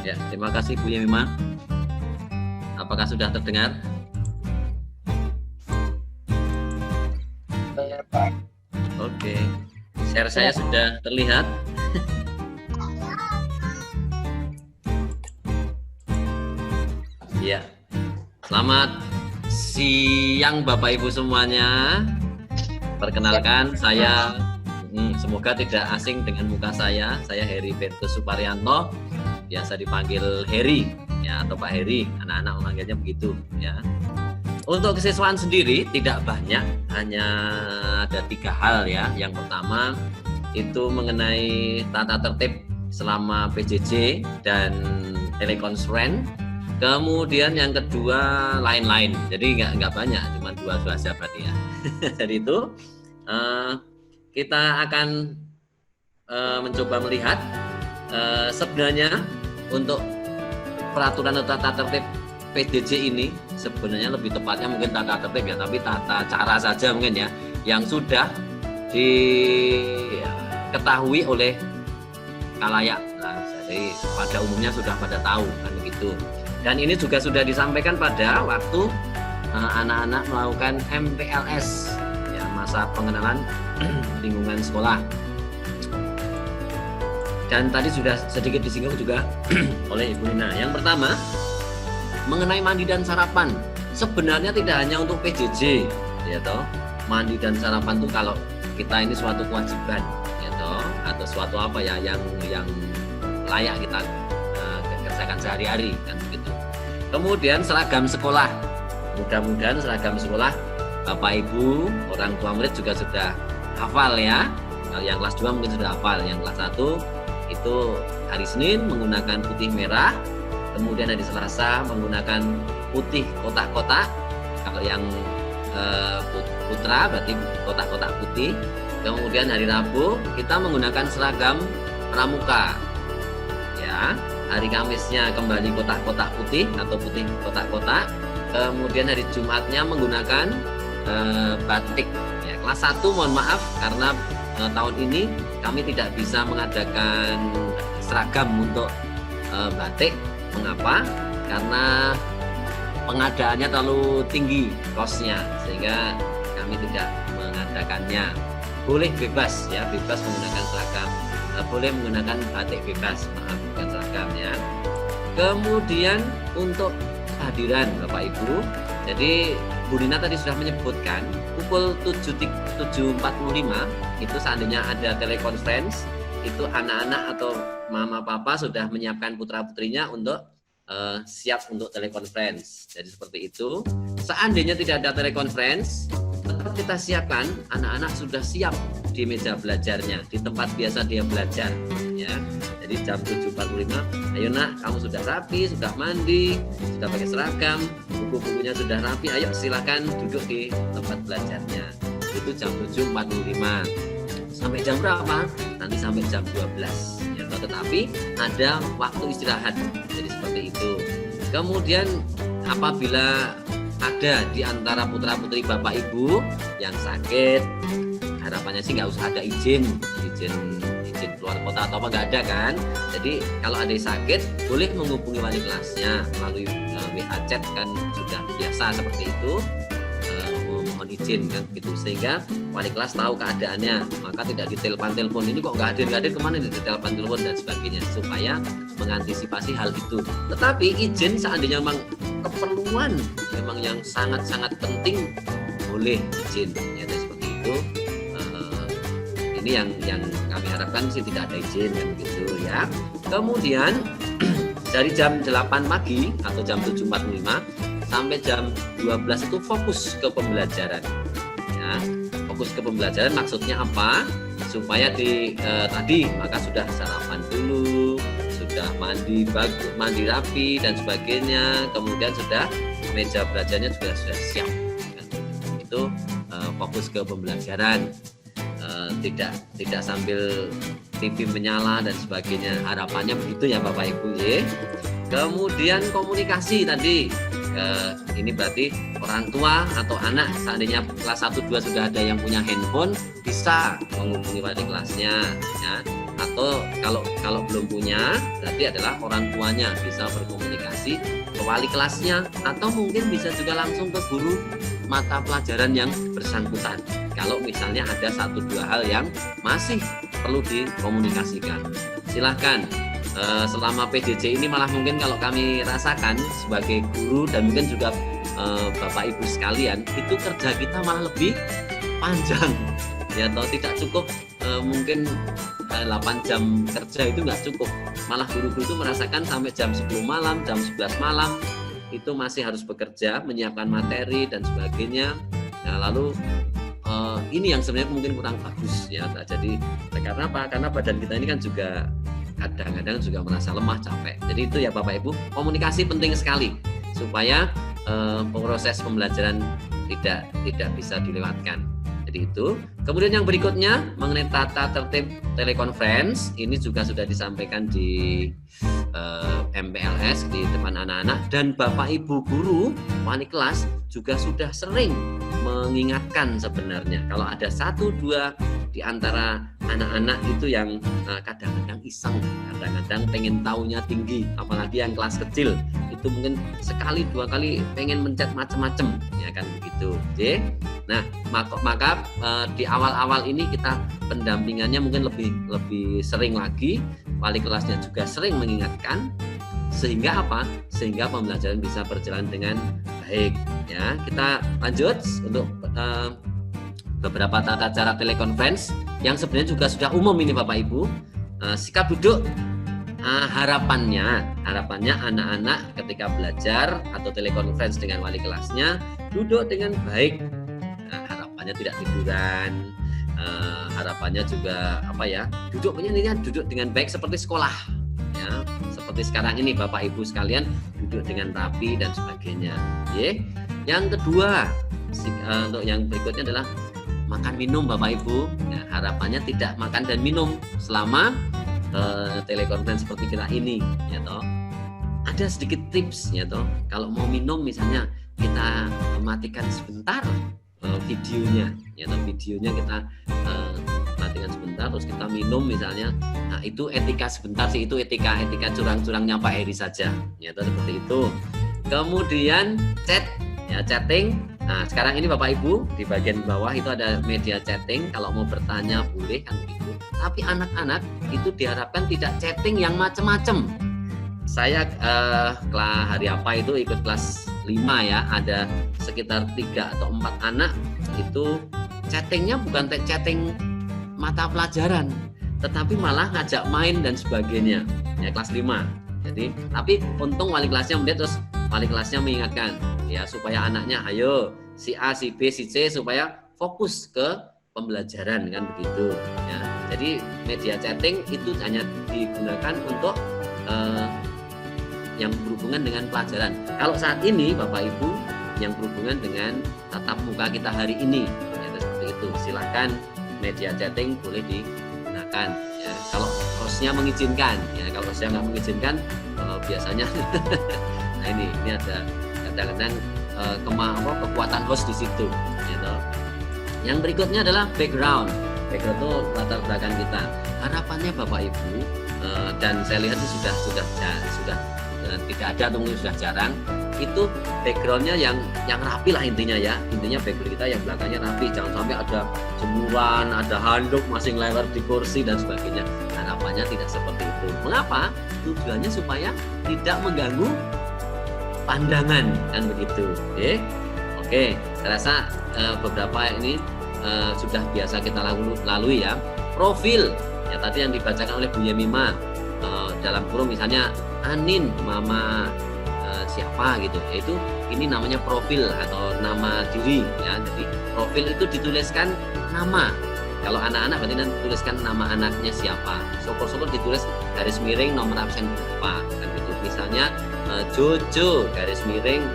Ya, terima kasih Bu Yemima. Apakah sudah terdengar? Oke, share saya sudah terlihat. Ya, selamat siang Bapak Ibu semuanya. Perkenalkan saya, semoga tidak asing dengan muka saya. Saya Heri Bertus Suparyanto, biasa dipanggil Heri ya, atau Pak Heri. Anak-anak memanggilnya begitu ya. Untuk kesiswaan sendiri tidak banyak, hanya ada 3 hal ya. Yang pertama itu mengenai tata tertib selama PJJ dan telekonferensi. Kemudian yang kedua lain-lain. Jadi nggak banyak, cuma 2 saja berarti ya. Dari itu kita akan mencoba melihat sebenarnya untuk peraturan tata tertib PJJ ini sebenarnya lebih tepatnya mungkin tata tertib ya, tapi tata cara saja mungkin ya, yang sudah diketahui oleh khalayak. Nah, jadi pada umumnya sudah pada tahu kan begitu. Dan ini juga sudah disampaikan pada waktu anak-anak melakukan MPLS ya, masa pengenalan lingkungan sekolah. Dan tadi sudah sedikit disinggung juga oleh Ibu Nina. Yang pertama mengenai mandi dan sarapan, sebenarnya tidak hanya untuk PJJ, ya toh. Mandi dan sarapan itu kalau kita ini suatu kewajiban, ya toh, atau suatu apa ya yang layak kita kerjakan sehari-hari, kan begitu. Kemudian seragam sekolah, mudah-mudahan seragam sekolah Bapak Ibu, orang tua murid juga sudah hafal ya. Kalau yang kelas 2 mungkin sudah hafal, yang kelas 1 itu hari Senin menggunakan putih merah. Kemudian hari Selasa menggunakan putih kotak-kotak. Kalau yang putra berarti kotak-kotak putih. Kemudian hari Rabu kita menggunakan seragam pramuka. Ya, hari Kamisnya kembali kotak-kotak putih atau putih kotak-kotak. Kemudian hari Jumatnya menggunakan batik. Ya, kelas 1 mohon maaf karena tahun ini kami tidak bisa mengadakan seragam untuk batik. Mengapa? Karena pengadaannya terlalu tinggi kosnya sehingga kami tidak mengadakannya. Boleh bebas ya, bebas menggunakan seragam, boleh menggunakan batik bebas, maaf bukan seragam ya. Kemudian untuk kehadiran Bapak Ibu, jadi Bu Nina tadi sudah menyebutkan pukul 7.45 itu seandainya ada telekonferensi, itu anak-anak atau mama papa sudah menyiapkan putra-putrinya untuk siap untuk telekonferensi. Jadi seperti itu. Seandainya tidak ada telekonferensi, tetap kita siapkan anak-anak sudah siap di meja belajarnya, di tempat biasa dia belajar ya. Jadi jam 7.45, ayo nak, kamu sudah rapi, sudah mandi, sudah pakai seragam, buku-bukunya sudah rapi, ayo silakan duduk di tempat belajarnya. Itu jam 7.45. Sampai jam berapa? Nanti sampai jam 12 ya, tetapi ada waktu istirahat. Jadi seperti itu. Kemudian apabila ada di antara putra-putri Bapak Ibu yang sakit, harapannya sih nggak usah ada izin keluar kota atau apa, nggak ada kan. Jadi kalau ada yang sakit boleh menghubungi wali kelasnya melalui WA chat, kan sudah biasa seperti itu. Mohon izin kan gitu, sehingga wali kelas tahu keadaannya, maka tidak ditelepon ini kok nggak hadir kemana, ditelepon dan sebagainya, supaya mengantisipasi hal itu. Tetapi izin seandainya memang keperluan memang yang sangat-sangat penting, boleh izin ya, seperti itu. Ini yang kami harapkan sih tidak ada izin kan gitu ya. Kemudian dari jam 8 pagi atau jam 7.45 sampai jam 12 itu fokus ke pembelajaran ya. Fokus ke pembelajaran maksudnya apa? Supaya tadi maka sudah sarapan dulu, sudah mandi rapi dan sebagainya, kemudian sudah meja belajarnya juga sudah siap kan. Itu fokus ke pembelajaran, tidak sambil TV menyala dan sebagainya. Harapannya begitu ya Bapak Ibu ya. Kemudian komunikasi tadi, ini berarti orang tua atau anak seandainya kelas 1-2 sudah ada yang punya handphone, bisa menghubungi wali kelasnya ya. atau kalau belum punya berarti adalah orang tuanya bisa berkomunikasi ke wali kelasnya, atau mungkin bisa juga langsung ke guru mata pelajaran yang bersangkutan kalau misalnya ada 1-2 hal yang masih perlu dikomunikasikan. Silahkan. Selama PJJ ini malah mungkin kalau kami rasakan sebagai guru dan mungkin juga Bapak Ibu sekalian, itu kerja kita malah lebih panjang ya, atau tidak cukup mungkin 8 jam kerja itu nggak cukup, malah guru-guru itu merasakan sampai jam 10 malam, jam 11 malam itu masih harus bekerja, menyiapkan materi dan sebagainya. Nah, lalu ini yang sebenarnya mungkin kurang bagus ya. Jadi karena apa? Karena badan kita ini kan juga kadang-kadang juga merasa lemah, capek. Jadi itu ya Bapak Ibu, komunikasi penting sekali supaya proses pembelajaran tidak bisa dilewatkan. Jadi itu. Kemudian yang berikutnya mengenai tata tertib telekonferensi, ini juga sudah disampaikan di MPLS di depan anak-anak, dan Bapak Ibu guru wali kelas juga sudah sering mengingatkan sebenarnya kalau ada 1-2 di antara anak-anak itu yang kadang-kadang iseng, kadang-kadang pengen taunya tinggi, apalagi yang kelas kecil itu mungkin 1-2 kali pengen mencet macam-macam ya kan begitu. Oke. Nah, maka di awal-awal ini kita pendampingannya mungkin lebih sering lagi, wali kelasnya juga sering mengingatkan, sehingga apa? Sehingga pembelajaran bisa berjalan dengan baik ya. Kita lanjut untuk beberapa tata cara telekonferensi yang sebenarnya juga sudah umum ini Bapak Ibu. Sikap duduk, harapannya anak-anak ketika belajar atau telekonferensi dengan wali kelasnya duduk dengan baik. Harapannya tidak tiduran, harapannya juga duduk dengan baik seperti sekolah ya, seperti sekarang ini Bapak Ibu sekalian duduk dengan rapi dan sebagainya. Yang kedua, untuk yang berikutnya adalah makan minum Bapak Ibu ya, harapannya tidak makan dan minum selama telekonferensi seperti kita ini ya toh. Ada sedikit tips ya toh, kalau mau minum misalnya kita matikan sebentar videonya ya toh, videonya kita matikan sebentar terus kita minum misalnya. Nah, itu etika sebentar sih, itu etika curang-curangnya Pak Heri saja ya toh, seperti itu. Kemudian chatting. Nah, sekarang ini Bapak Ibu di bagian bawah itu ada media chatting, kalau mau bertanya boleh kan begitu. Tapi anak-anak itu diharapkan tidak chatting yang macam-macam. Saya hari apa itu ikut kelas 5 ya, ada sekitar 3 atau 4 anak itu chattingnya bukan chatting mata pelajaran, tetapi malah ngajak main dan sebagainya ya, kelas 5. Jadi, tapi untung wali kelasnya melihat, terus wali kelasnya mengingatkan ya supaya anaknya ayo si A, si B, si C supaya fokus ke pembelajaran kan begitu ya. Jadi media chatting itu hanya digunakan untuk yang berhubungan dengan pelajaran. Kalau saat ini Bapak Ibu yang berhubungan dengan tatap muka kita hari ini ya, seperti itu. Silahkan media chatting boleh digunakan ya, kalau hostnya mengizinkan ya. Kalau hostnya nggak mengizinkan biasanya nah ini ada kadang-kadang kekuatan host di situ gitu. Yang berikutnya adalah background itu latar belakang kita. Harapannya Bapak Ibu dan saya lihat itu sudah tidak ada atau mungkin sudah jarang, itu backgroundnya yang rapi lah intinya ya. Intinya background kita yang belakangnya rapi, jangan sampai ada jemuran, ada handuk masih lewat di kursi dan sebagainya. Harapannya tidak seperti itu. Mengapa? Tujuannya supaya tidak mengganggu pandangan kan begitu. Oke, saya rasa beberapa ini sudah biasa kita lalui ya. Profil ya, tadi yang dibacakan oleh Bu Yemima dalam kurung misalnya Anin mama siapa gitu, yaitu ini namanya profil atau nama diri ya. Jadi profil itu dituliskan nama. Kalau anak-anak berarti nanti tuliskan nama anaknya siapa. Syukur-syukur ditulis garis miring nomor absen berapa kan gitu. Misalnya Jojo garis miring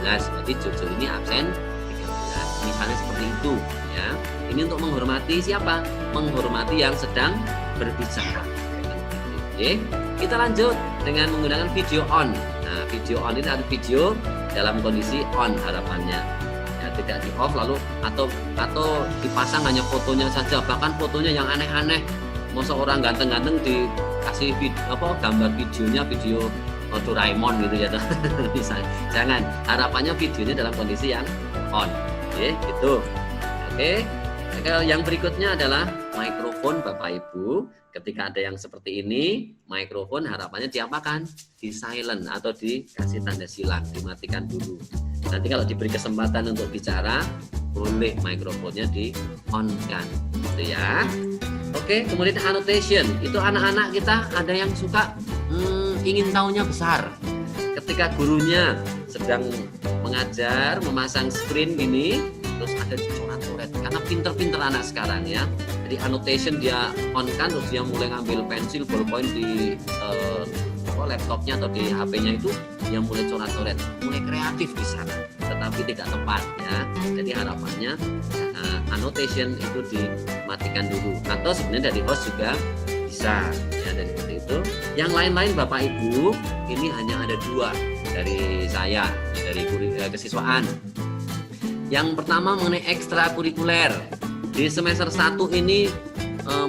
13, berarti Jojo ini absen 13. Misalnya seperti itu ya. Ini untuk menghormati siapa? Menghormati yang sedang berbicara. Oke, kita lanjut dengan menggunakan video on. Nah, video on ini ada video dalam kondisi on harapannya. Ya, tidak di off lalu atau dipasang hanya fotonya saja, bahkan fotonya yang aneh-aneh masa orang ganteng-ganteng dikasih gambar videonya video Doraemon gitu ya. Misalnya, jangan. Harapannya videonya dalam kondisi yang on. Oke, gitu. Oke. Yang berikutnya adalah mikrofon Bapak Ibu. Ketika ada yang seperti ini, mikrofon harapannya diapakan? Di silent atau dikasih tanda silang, dimatikan dulu. Nanti kalau diberi kesempatan untuk bicara, boleh mikrofonnya di-on-kan. Gitu ya. Oke, kemudian annotation. Itu anak-anak kita ada yang suka ingin tahunya besar. Ketika gurunya sedang mengajar, memasang screen ini, terus ada coret-coret. Karena pinter-pinter anak sekarang ya. Jadi annotation dia on kan, terus dia mulai ngambil pensil, ballpoint di laptopnya atau di HP-nya itu, dia mulai coret-coret, mulai kreatif di sana. Tetapi tidak tepat ya. Jadi harapannya annotation itu dimatikan dulu. Atau sebenarnya dari host juga bisa ya, dari seperti itu. Yang lain-lain Bapak Ibu, ini hanya ada 2 dari saya, dari kesiswaan. Yang pertama mengenai ekstrakurikuler. Di semester 1 ini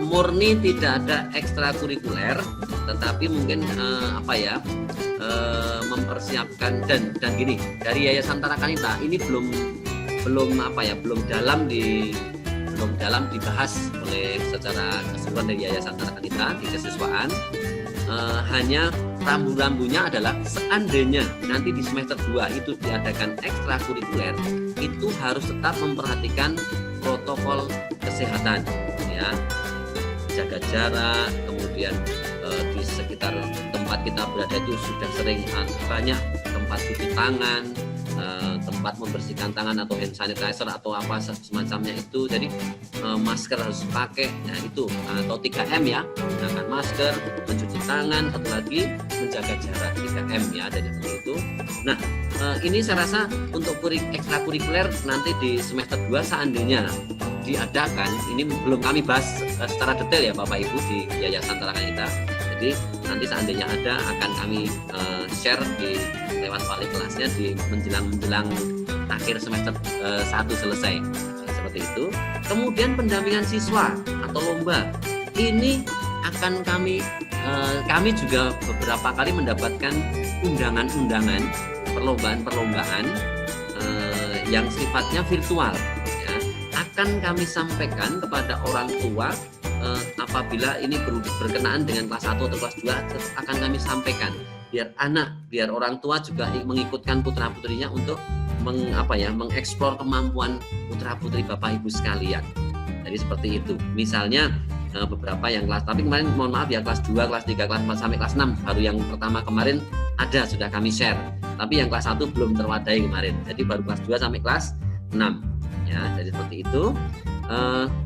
murni tidak ada ekstrakurikuler, tetapi mungkin mempersiapkan dan gini, dari Yayasan Tarakanita ini belum dalam dibahas oleh secara keseluruhan dari Yayasan Tarakanita di kesiswaan. Hanya rambu-rambunya adalah seandainya nanti di semester 2 itu diadakan ekstrakurikuler, itu harus tetap memperhatikan protokol kesehatan ya, jaga jarak, kemudian di sekitar tempat kita berada itu sudah sering banyak tempat cuci tangan, tempat membersihkan tangan atau hand sanitizer atau apa semacamnya itu. Jadi masker harus pakai, nah itu, atau 3M ya, menggunakan masker, mencuci tangan, satu lagi menjaga jarak 3M ya, dari itu. Nah ini saya rasa untuk ekstrakurikuler nanti di semester 2 seandainya diadakan, ini belum kami bahas secara detail ya Bapak Ibu di Yayasan Tarakanita. Jadi nanti seandainya ada akan kami share di lewat wali kelasnya di menjelang akhir semester 1 selesai. Seperti itu. Kemudian pendampingan siswa atau lomba. Ini akan kami juga beberapa kali mendapatkan undangan-undangan perlombaan-perlombaan yang sifatnya virtual ya. Akan kami sampaikan kepada orang tua apabila ini berkenaan dengan kelas 1 atau kelas 2, akan kami sampaikan biar orang tua juga mengikutkan putra-putrinya untuk mengeksplor kemampuan putra-putri Bapak Ibu sekalian. Jadi seperti itu. Misalnya beberapa yang kelas, tapi kemarin mohon maaf ya, kelas 2, kelas 3, kelas 4 sampai kelas 6 baru yang pertama kemarin ada, sudah kami share. Tapi yang kelas 1 belum terwadai kemarin. Jadi baru kelas 2 sampai kelas 6. Ya, jadi seperti itu.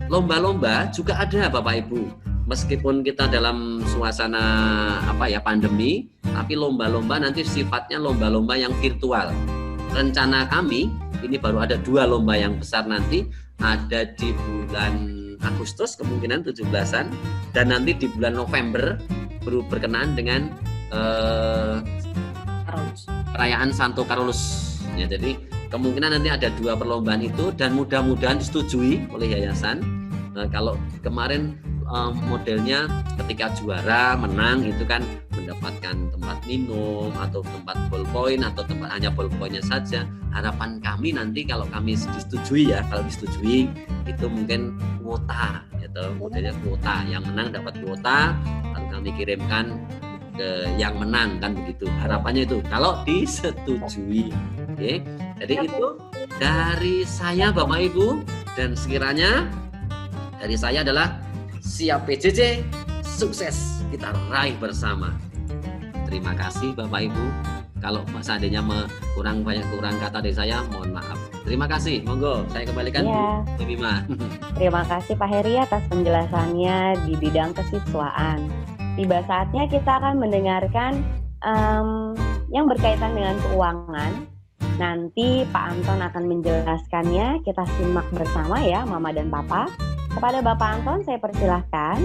Lomba-lomba juga ada Bapak Ibu. Meskipun kita dalam suasana pandemi, tapi lomba-lomba nanti sifatnya lomba-lomba yang virtual. Rencana kami ini baru ada 2 lomba yang besar nanti, ada di bulan Agustus kemungkinan 17-an, dan nanti di bulan November berkenaan dengan perayaan Santo Carolus. Ya, jadi kemungkinan nanti ada 2 perlombaan itu, dan mudah-mudahan disetujui oleh yayasan. Kalau kemarin modelnya ketika juara menang itu kan mendapatkan tempat minum atau tempat ballpoint atau tempat hanya ballpointnya saja. Harapan kami nanti kalau kami disetujui ya, kalau disetujui itu mungkin kuota, gitu, modelnya kuota, yang menang dapat kuota, lalu kami kirimkan ke yang menang kan begitu. Harapannya itu kalau disetujui. Oke. Jadi itu dari saya Bapak Ibu, dan sekiranya dari saya adalah siap PJJ, sukses kita raih bersama. Terima kasih Bapak Ibu. Kalau seandainya kurang kata dari saya, mohon maaf. Terima kasih. Monggo saya kembalikan Bu Mima. Terima kasih Pak Heri atas penjelasannya di bidang kesiswaan. Tiba saatnya kita akan mendengarkan yang berkaitan dengan keuangan. Nanti Pak Anton akan menjelaskannya. Kita simak bersama ya, Mama dan Papa. Kepada Bapak Anton saya persilahkan.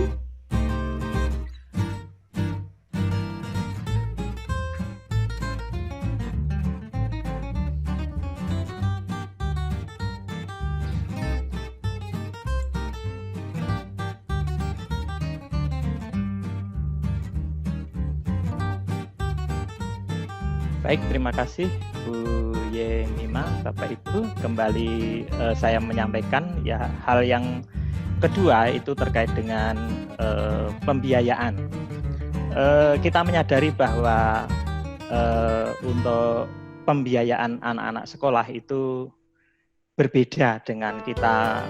Baik, terima kasih Bu Yemima, Bapak Ibu. Kembali saya menyampaikan ya hal yang kedua itu terkait dengan pembiayaan. Kita menyadari bahwa untuk pembiayaan anak-anak sekolah itu berbeda dengan kita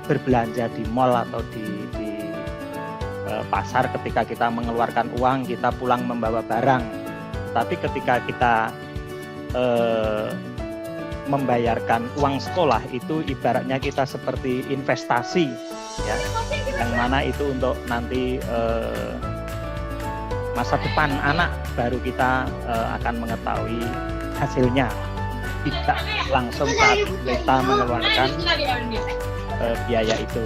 berbelanja di mal atau di pasar. Ketika kita mengeluarkan uang, kita pulang membawa barang. Tapi ketika kita membayarkan uang sekolah itu ibaratnya kita seperti investasi, ya, yang mana itu untuk nanti masa depan anak baru kita akan mengetahui hasilnya, tidak langsung saat kita mengeluarkan biaya itu.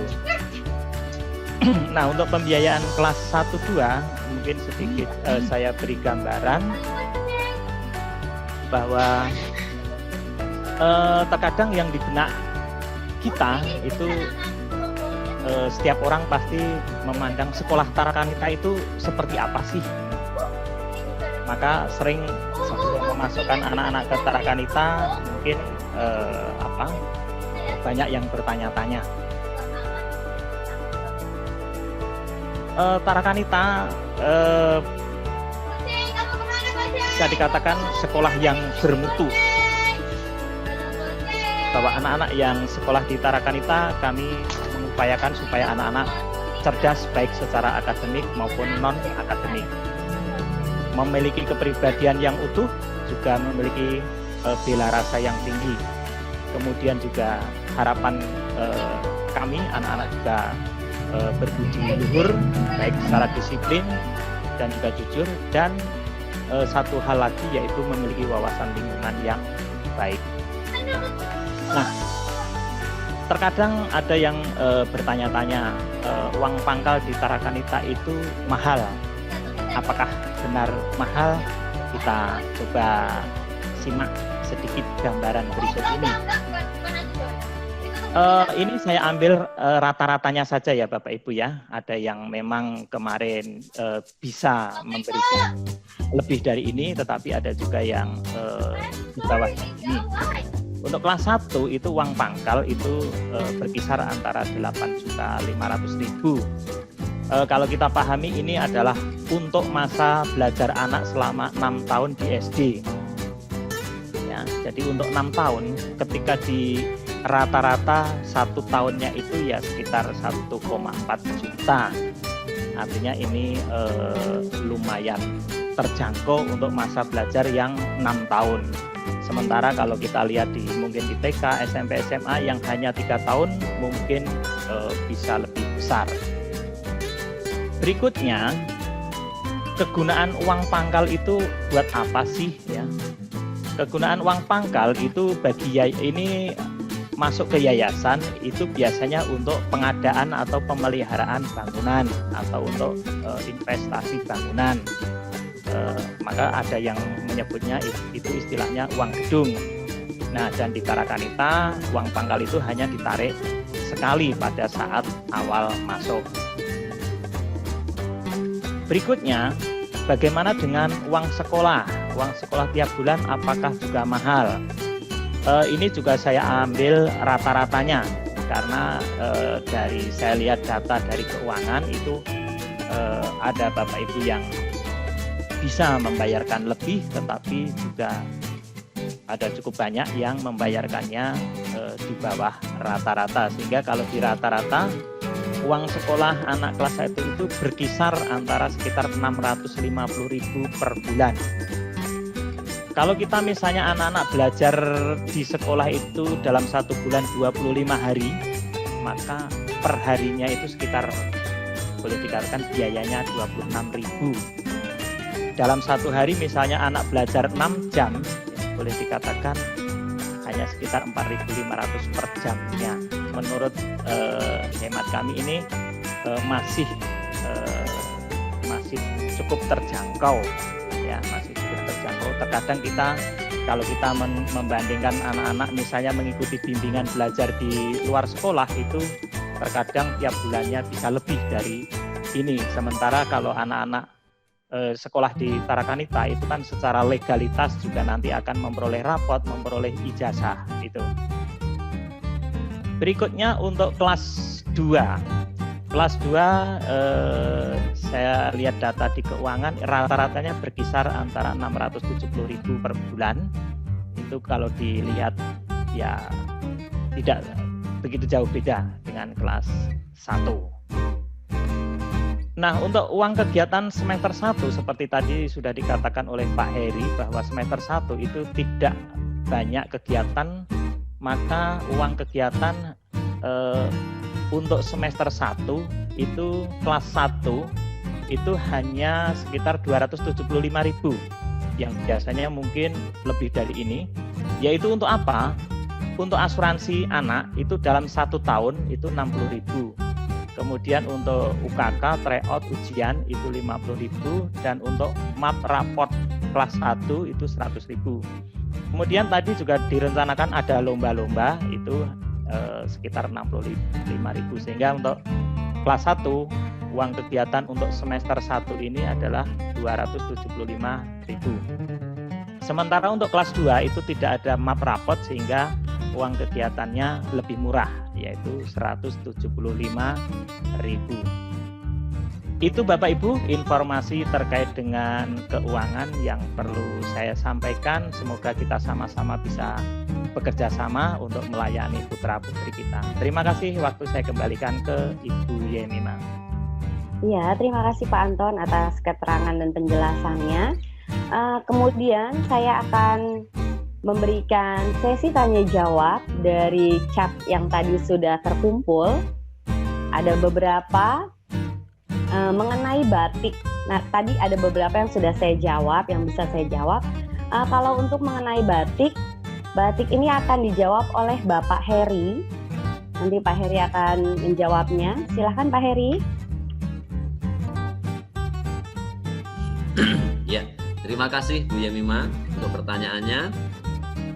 Nah, untuk pembiayaan kelas 1-2 mungkin sedikit saya beri gambaran bahwa terkadang yang di benak kita itu setiap orang pasti memandang sekolah Tarakanita itu seperti apa sih. Maka sering sebelum memasukkan anak-anak ke Tarakanita mungkin banyak yang bertanya-tanya. Tarakanita bisa dikatakan sekolah yang bermutu. Bahwa anak-anak yang sekolah di Tarakanita kami mengupayakan supaya anak-anak cerdas baik secara akademik maupun non-akademik. Memiliki kepribadian yang utuh, juga memiliki bela rasa yang tinggi. Kemudian juga harapan kami anak-anak juga berbudi luhur baik secara disiplin dan juga jujur, dan satu hal lagi yaitu memiliki wawasan lingkungan yang baik. Nah, terkadang ada yang bertanya-tanya, uang pangkal di Tarakanita itu mahal. Apakah benar mahal? Kita coba simak sedikit gambaran berikut ini. Ini saya ambil rata-ratanya saja ya Bapak Ibu ya. Ada yang memang kemarin bisa memberikan lebih dari ini, tetapi ada juga yang di bawah ini. Untuk kelas 1 itu uang pangkal itu berkisar antara 8.500.000. Kalau kita pahami ini adalah untuk masa belajar anak selama 6 tahun di SD. Ya, jadi untuk 6 tahun ketika di rata-rata 1 tahunnya itu ya sekitar 1,4 juta. Artinya ini lumayan terjangkau untuk masa belajar yang 6 tahun. Sementara kalau kita lihat mungkin di TK, SMP, SMA yang hanya 3 tahun mungkin bisa lebih besar. Berikutnya, kegunaan uang pangkal itu buat apa sih ya? Kegunaan uang pangkal itu bagi ini masuk ke yayasan itu biasanya untuk pengadaan atau pemeliharaan bangunan atau untuk investasi bangunan. Maka ada yang menyebutnya itu istilahnya uang gedung. Nah, dan di Tarakanita uang pangkal itu hanya ditarik sekali pada saat awal masuk. Berikutnya, bagaimana dengan uang sekolah? Uang sekolah tiap bulan apakah juga mahal? Ini juga saya ambil rata-ratanya karena dari saya lihat data dari keuangan itu ada Bapak Ibu yang bisa membayarkan lebih, tetapi juga ada cukup banyak yang membayarkannya di bawah rata-rata, sehingga kalau di rata-rata uang sekolah anak kelas 1 itu berkisar antara sekitar 650.000 per bulan. Kalau kita misalnya anak-anak belajar di sekolah itu dalam 1 bulan 25 hari, maka per harinya itu sekitar boleh dikatakan biayanya 26.000. Dalam 1 hari misalnya anak belajar 6 jam, ya, boleh dikatakan hanya sekitar 4.500 per jamnya. Menurut hemat kami ini masih cukup terjangkau, ya, masih cukup terjangkau. Terkadang kalau kita membandingkan anak-anak misalnya mengikuti bimbingan belajar di luar sekolah itu terkadang tiap bulannya bisa lebih dari ini. Sementara kalau anak-anak sekolah di Tarakanita itu kan secara legalitas juga nanti akan memperoleh rapot, memperoleh ijazah itu. Berikutnya untuk kelas 2. Kelas 2 saya lihat data di keuangan rata-ratanya berkisar antara 670.000 per bulan. Itu kalau dilihat ya tidak begitu jauh beda dengan kelas 1. Nah, untuk uang kegiatan semester 1 seperti tadi sudah dikatakan oleh Pak Heri bahwa semester 1 itu tidak banyak kegiatan, maka uang kegiatan untuk semester 1 itu kelas 1 itu hanya sekitar 275.000 yang biasanya mungkin lebih dari ini. Yaitu untuk apa? Untuk asuransi anak itu dalam 1 tahun itu 60.000. Kemudian untuk UKK, tryout, ujian itu 50.000 dan untuk map raport kelas 1 itu 100.000. Kemudian tadi juga direncanakan ada lomba-lomba itu sekitar 65.000 sehingga untuk kelas 1 uang kegiatan untuk semester 1 ini adalah 275.000. Sementara untuk kelas 2 itu tidak ada map raport sehingga uang kegiatannya lebih murah yaitu 175.000. Itu Bapak Ibu informasi terkait dengan keuangan yang perlu saya sampaikan. Semoga kita sama-sama bisa bekerja sama untuk melayani putra-putri kita. Terima kasih, waktu saya kembalikan ke Ibu Yemima. Iya, terima kasih Pak Anton atas keterangan dan penjelasannya. Kemudian saya akan memberikan sesi tanya jawab dari chat yang tadi sudah terkumpul. Ada beberapa mengenai batik. Nah, tadi ada beberapa yang sudah saya jawab, yang bisa saya jawab. Kalau untuk mengenai batik ini akan dijawab oleh Bapak Heri. Nanti Pak Heri akan menjawabnya. Silahkan Pak Heri. Ya, terima kasih Bu Yemima untuk pertanyaannya.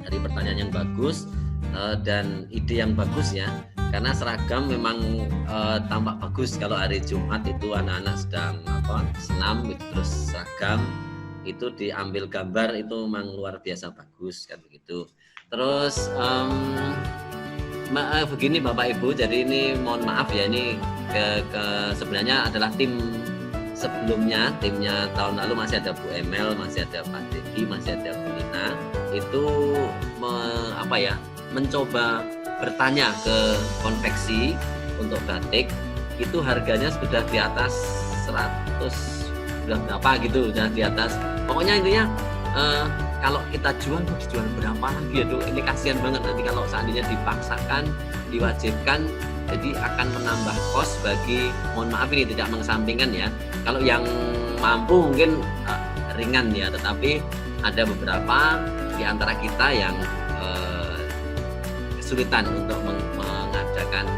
Dari pertanyaan yang bagus dan ide yang bagus ya. Karena seragam memang tampak bagus kalau hari Jumat itu anak-anak sedang senam terus seragam itu diambil gambar itu memang luar biasa bagus kan begitu. Terus begini Bapak Ibu, jadi ini mohon maaf ya, ini sebenarnya adalah tim sebelumnya, timnya tahun lalu masih ada Bu Emel, masih ada Pak Dedi, masih ada Bu Nina, itu mencoba bertanya ke konveksi untuk batik, itu harganya sudah di atas 100, sudah berapa gitu, sudah di atas. Pokoknya intinya kalau kita jual mau dijual berapa lagi ya tuh, ini kasihan banget nanti kalau seandainya dipaksakan, diwajibkan, jadi akan menambah kos bagi, mohon maaf ini tidak mengesampingkan ya, kalau yang mampu mungkin ringan ya, tetapi ada beberapa di antara kita yang kesulitan untuk mengadakan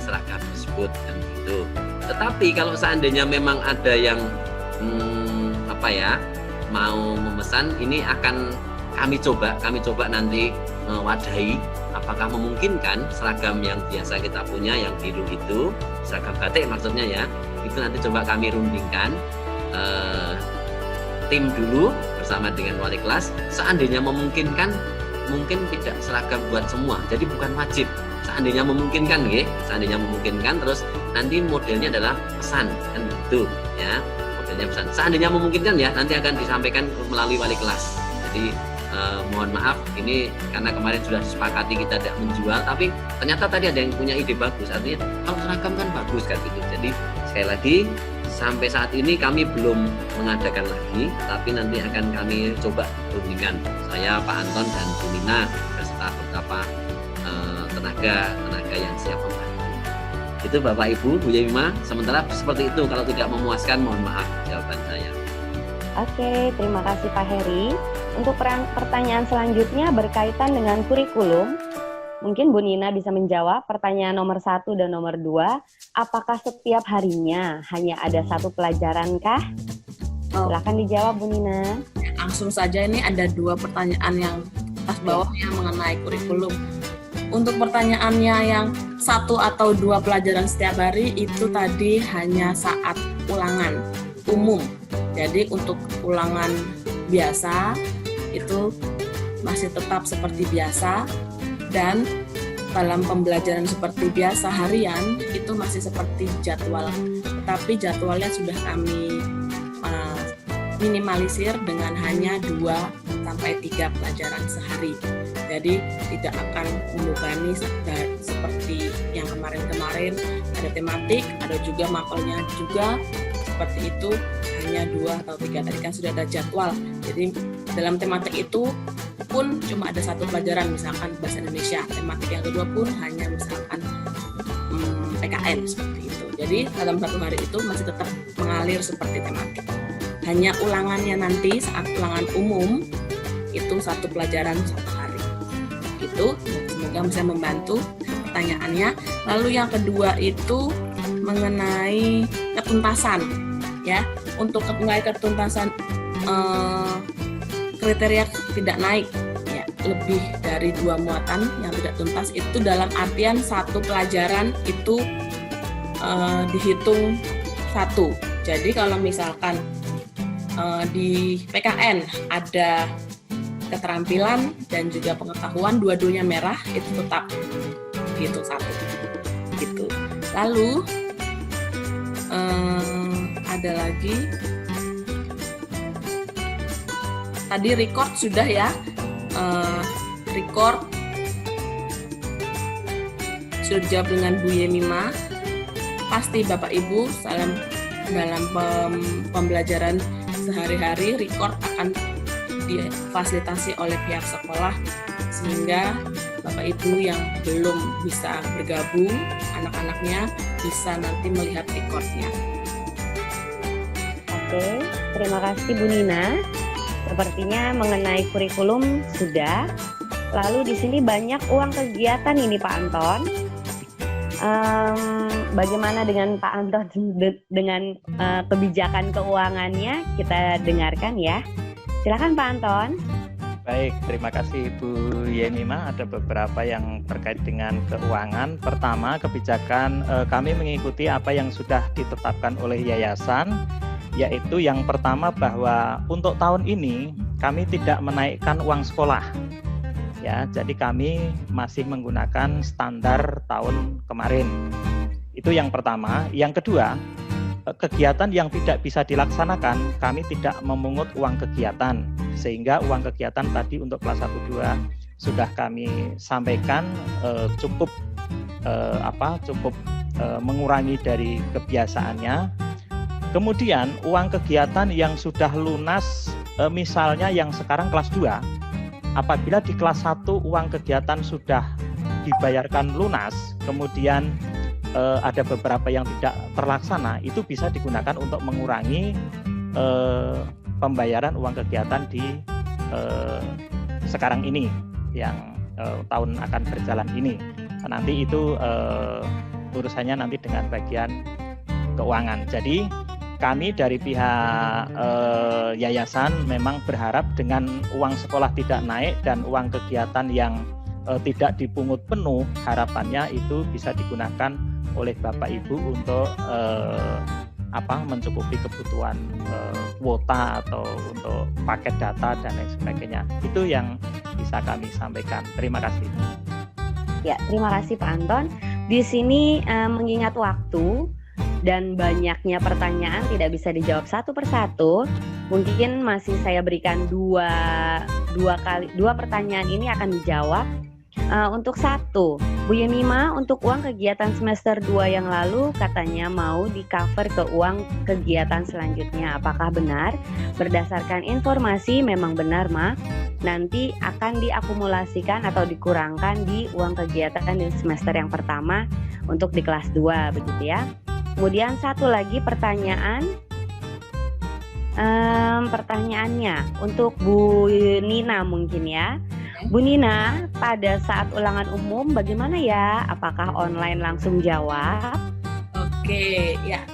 seragam tersebut kan gitu. Tetapi kalau seandainya memang ada yang mau memesan, ini akan kami coba nanti mewadahi apakah memungkinkan seragam yang biasa kita punya yang biru itu, seragam batik maksudnya ya, itu nanti coba kami rundingkan tim dulu bersama dengan wali kelas. Seandainya memungkinkan, mungkin tidak seragam buat semua, jadi bukan wajib. Seandainya memungkinkan seandainya memungkinkan, terus nanti modelnya adalah pesan kan gitu ya, modelnya pesan. Seandainya memungkinkan ya, nanti akan disampaikan melalui wali kelas. Jadi mohon maaf ini karena kemarin sudah disepakati kita tidak menjual, tapi ternyata tadi ada yang punya ide bagus, artinya kalau seragam kan bagus kan gitu. Jadi sekali lagi sampai saat ini kami belum mengadakan lagi, tapi nanti akan kami coba rundingkan, saya, Pak Anton dan Bu Nina beserta beberapa tenaga yang siap membantu. Itu Bapak Ibu, Bu Yemima, sementara seperti itu. Kalau tidak memuaskan mohon maaf jawaban saya. Oke, terima kasih Pak Heri. Untuk pertanyaan selanjutnya berkaitan dengan kurikulum. Mungkin Bu Nina bisa menjawab pertanyaan nomor 1 dan nomor 2. Apakah setiap harinya hanya ada satu pelajaran kah? Silakan dijawab Bu Nina. Langsung saja, ini ada 2 pertanyaan yang atas bawah yang mengenai kurikulum. Untuk pertanyaannya yang 1 atau 2 pelajaran setiap hari itu tadi hanya saat ulangan umum. Jadi untuk ulangan biasa itu masih tetap seperti biasa, dan dalam pembelajaran seperti biasa harian itu masih seperti jadwal, tetapi jadwalnya sudah kami minimalisir dengan hanya 2-3 pelajaran sehari. Jadi tidak akan membebani seperti yang kemarin-kemarin, ada tematik, ada juga mapelnya juga seperti itu, hanya 2 atau 3. Tadi kan sudah ada jadwal. Jadi dalam tematik itu pun cuma ada 1 pelajaran, misalkan bahasa Indonesia. Tematik yang kedua pun hanya misalkan PKN seperti itu. Jadi dalam 1 hari itu masih tetap mengalir seperti tematik. Hanya ulangannya nanti saat ulangan umum itu 1 pelajaran 1 hari. Itu semoga bisa membantu pertanyaannya. Lalu yang kedua itu mengenai ketuntasan, ya. Untuk mengenai ketuntasan kriteria tidak naik, ya, lebih dari 2 muatan yang tidak tuntas itu dalam artian 1 pelajaran itu dihitung 1. Jadi kalau misalkan di PKN ada keterampilan dan juga pengetahuan, dua-duanya merah, itu tetap dihitung 1 gitu. Lalu ada lagi tadi record sudah ya, record sudah dijawab dengan Bu Yemima. Pasti Bapak Ibu dalam pembelajaran sehari-hari record akan difasilitasi oleh pihak sekolah, sehingga Bapak Ibu yang belum bisa bergabung, anak-anaknya bisa nanti melihat recordnya. Oke, terima kasih Bu Nina. Sepertinya mengenai kurikulum sudah. Lalu di sini banyak uang kegiatan ini Pak Anton. Bagaimana dengan Pak Anton dengan kebijakan keuangannya, kita dengarkan ya. Silakan Pak Anton. Baik, terima kasih Bu Yemima. Ada beberapa yang terkait dengan keuangan. Pertama, kebijakan kami mengikuti apa yang sudah ditetapkan oleh yayasan, yaitu yang pertama bahwa untuk tahun ini kami tidak menaikkan uang sekolah. Ya, jadi kami masih menggunakan standar tahun kemarin. Itu yang pertama. Yang kedua, kegiatan yang tidak bisa dilaksanakan, kami tidak memungut uang kegiatan. Sehingga uang kegiatan tadi untuk kelas 1-2 sudah kami sampaikan cukup mengurangi dari kebiasaannya. Kemudian uang kegiatan yang sudah lunas, misalnya yang sekarang kelas 2, apabila di kelas 1 uang kegiatan sudah dibayarkan lunas, kemudian ada beberapa yang tidak terlaksana, itu bisa digunakan untuk mengurangi pembayaran uang kegiatan di sekarang ini, yang tahun akan berjalan ini. Nanti itu urusannya nanti dengan bagian keuangan. Jadi kami dari pihak yayasan memang berharap dengan uang sekolah tidak naik dan uang kegiatan yang tidak dipungut penuh, harapannya itu bisa digunakan oleh Bapak Ibu untuk mencukupi kebutuhan kuota atau untuk paket data dan lain sebagainya. Itu yang bisa kami sampaikan. Terima kasih. Ya, terima kasih Pak Anton. Di sini mengingat waktu dan banyaknya pertanyaan tidak bisa dijawab satu persatu, mungkin masih saya berikan dua pertanyaan ini akan dijawab. Untuk 1, Bu Yemima, untuk uang kegiatan semester 2 yang lalu katanya mau di-cover ke uang kegiatan selanjutnya. Apakah benar? Berdasarkan informasi memang benar, Ma. Nanti akan diakumulasikan atau dikurangkan di uang kegiatan di semester yang pertama untuk di kelas 2, begitu ya. Kemudian satu lagi pertanyaannya untuk Bu Nina mungkin ya. Bu Nina, pada saat ulangan umum bagaimana ya? Apakah online langsung jawab? Oke, ya.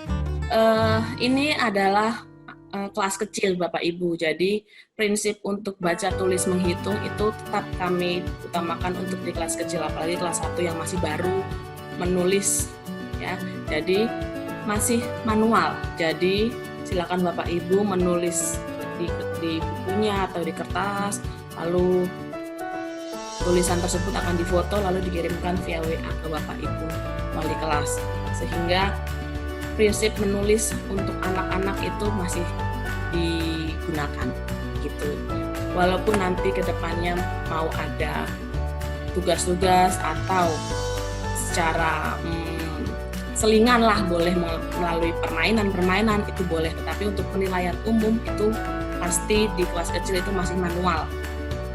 Ini adalah kelas kecil Bapak Ibu. Jadi prinsip untuk baca, tulis, menghitung itu tetap kami utamakan untuk di kelas kecil, apalagi kelas 1 yang masih baru menulis ya. Jadi masih manual. Jadi silakan Bapak Ibu menulis di bukunya atau di kertas, lalu tulisan tersebut akan difoto lalu dikirimkan via WA ke Bapak Ibu wali kelas, sehingga prinsip menulis untuk anak-anak itu masih digunakan gitu. Walaupun nanti kedepannya mau ada tugas-tugas atau secara selingan lah, boleh melalui permainan itu boleh, tetapi untuk penilaian umum itu pasti di kelas kecil itu masih manual,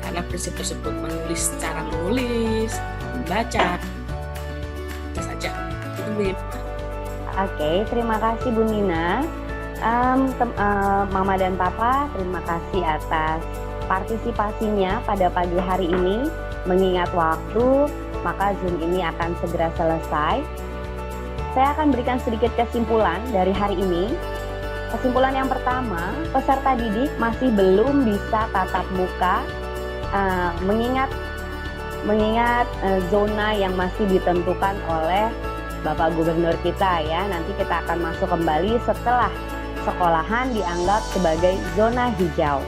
karena prinsip tersebut menulis, cara menulis, membaca, itu saja. Itu Bu. Oke, terima kasih Bu Nina. Mama dan Papa, terima kasih atas partisipasinya pada pagi hari ini. Mengingat waktu, maka Zoom ini akan segera selesai. Saya akan berikan sedikit kesimpulan dari hari ini. Kesimpulan yang pertama, peserta didik masih belum bisa tatap muka, mengingat zona yang masih ditentukan oleh Bapak Gubernur kita ya. Nanti kita akan masuk kembali setelah sekolahan dianggap sebagai zona hijau.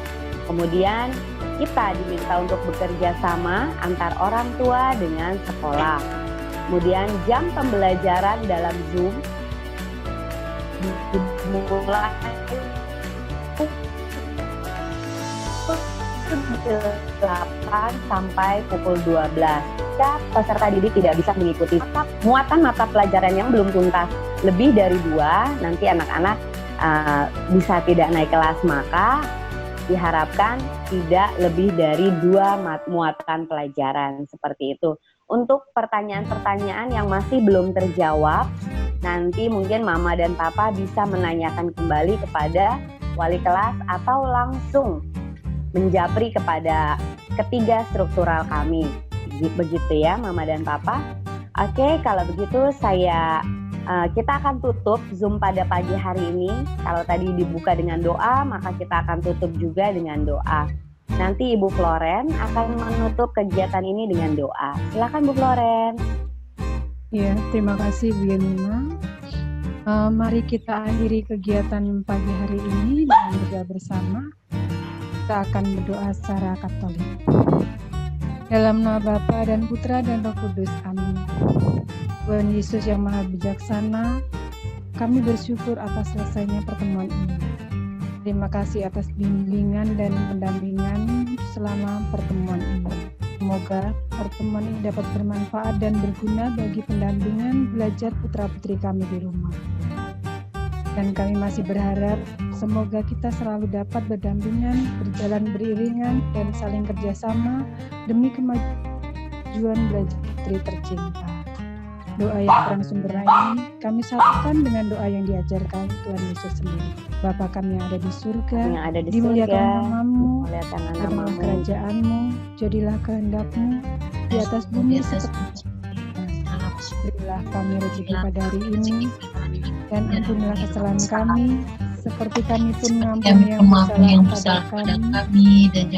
Kemudian kita diminta untuk bekerja sama antar orang tua dengan sekolah. Kemudian jam pembelajaran dalam Zoom dimulai 8 sampai pukul 12. Jika peserta didik tidak bisa mengikuti muatan mata pelajaran yang belum tuntas lebih dari 2, nanti anak-anak bisa tidak naik kelas, maka diharapkan tidak lebih dari 2 muatan pelajaran, seperti itu. Untuk pertanyaan-pertanyaan yang masih belum terjawab, nanti mungkin Mama dan Papa bisa menanyakan kembali kepada wali kelas atau langsung menjapri kepada ketiga struktural kami. Begitu ya Mama dan Papa. Oke, kalau begitu kita akan tutup Zoom pada pagi hari ini. Kalau tadi dibuka dengan doa, maka kita akan tutup juga dengan doa. Nanti Ibu Floren akan menutup kegiatan ini dengan doa. Silakan Bu Floren. Ya, terima kasih Bu Nina. Mari kita akhiri kegiatan pagi hari ini dengan berdoa bersama. Kita akan berdoa secara Katolik. Dalam nama Bapa dan Putra dan Roh Kudus. Amin. Tuhan Yesus yang Maha Bijaksana, kami bersyukur atas selesainya pertemuan ini. Terima kasih atas bimbingan dan pendampingan selama pertemuan ini. Semoga pertemuan ini dapat bermanfaat dan berguna bagi pendampingan belajar putra-putri kami di rumah. Dan kami masih berharap semoga kita selalu dapat berdampingan, berjalan beriringan, dan saling kerjasama demi kemajuan belajar putri tercinta. Doa yang transumberna ini kami satukan dengan doa yang diajarkan Tuhan Yesus sendiri. Bapa kami yang ada di surga, dimuliakan namamu, datanglah kerajaanmu, jadilah kehendakmu di atas bumi seperti berilah kami rezeki pada hari ini, dan ampunilah kesalahan kami, seperti kami pun mengampuni yang bersalah kepada kami, dan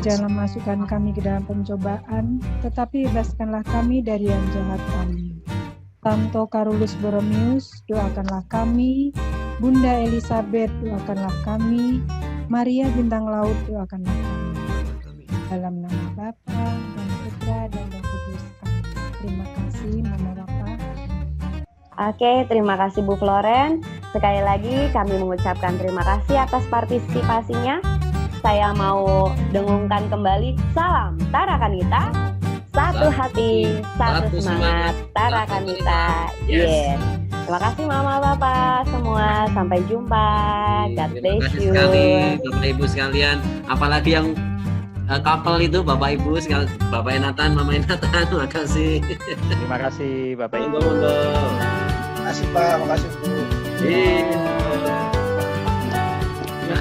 janganlah masukkan kami ke dalam pencobaan, tetapi bebaskanlah kami dari yang jahat. Amin. Santo Carolus Borromeus, doakanlah kami. Bunda Elizabeth, doakanlah kami. Maria Bintang Laut, doakanlah kami. Dalam nama Bapa dan Putra dan Roh Kudus. Amin. Terima kasih Mama Bapa. Oke, terima kasih Bu Floren. Sekali lagi kami mengucapkan terima kasih atas partisipasinya. Saya mau dengungkan kembali salam Tarakanita. Satu hati, satu semangat, Tarakanita. Yes. Terima kasih Mama Bapak semua. Sampai jumpa. God bless you. Terima kasih sekali Bapak Ibu sekalian. Apalagi yang couple itu Bapak Ibu sekalian, Bapak Nathan, Mama Nathan. Terima kasih. Terima kasih Bapak Ibu. Terima kasih Pak, makasih Bu. Terima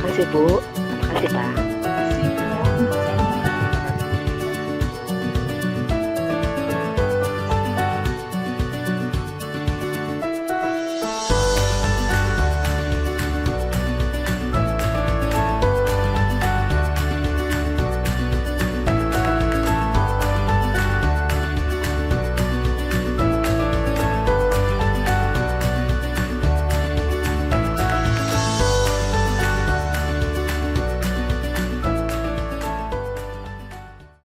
kasih Bu. Terima kasih Pak.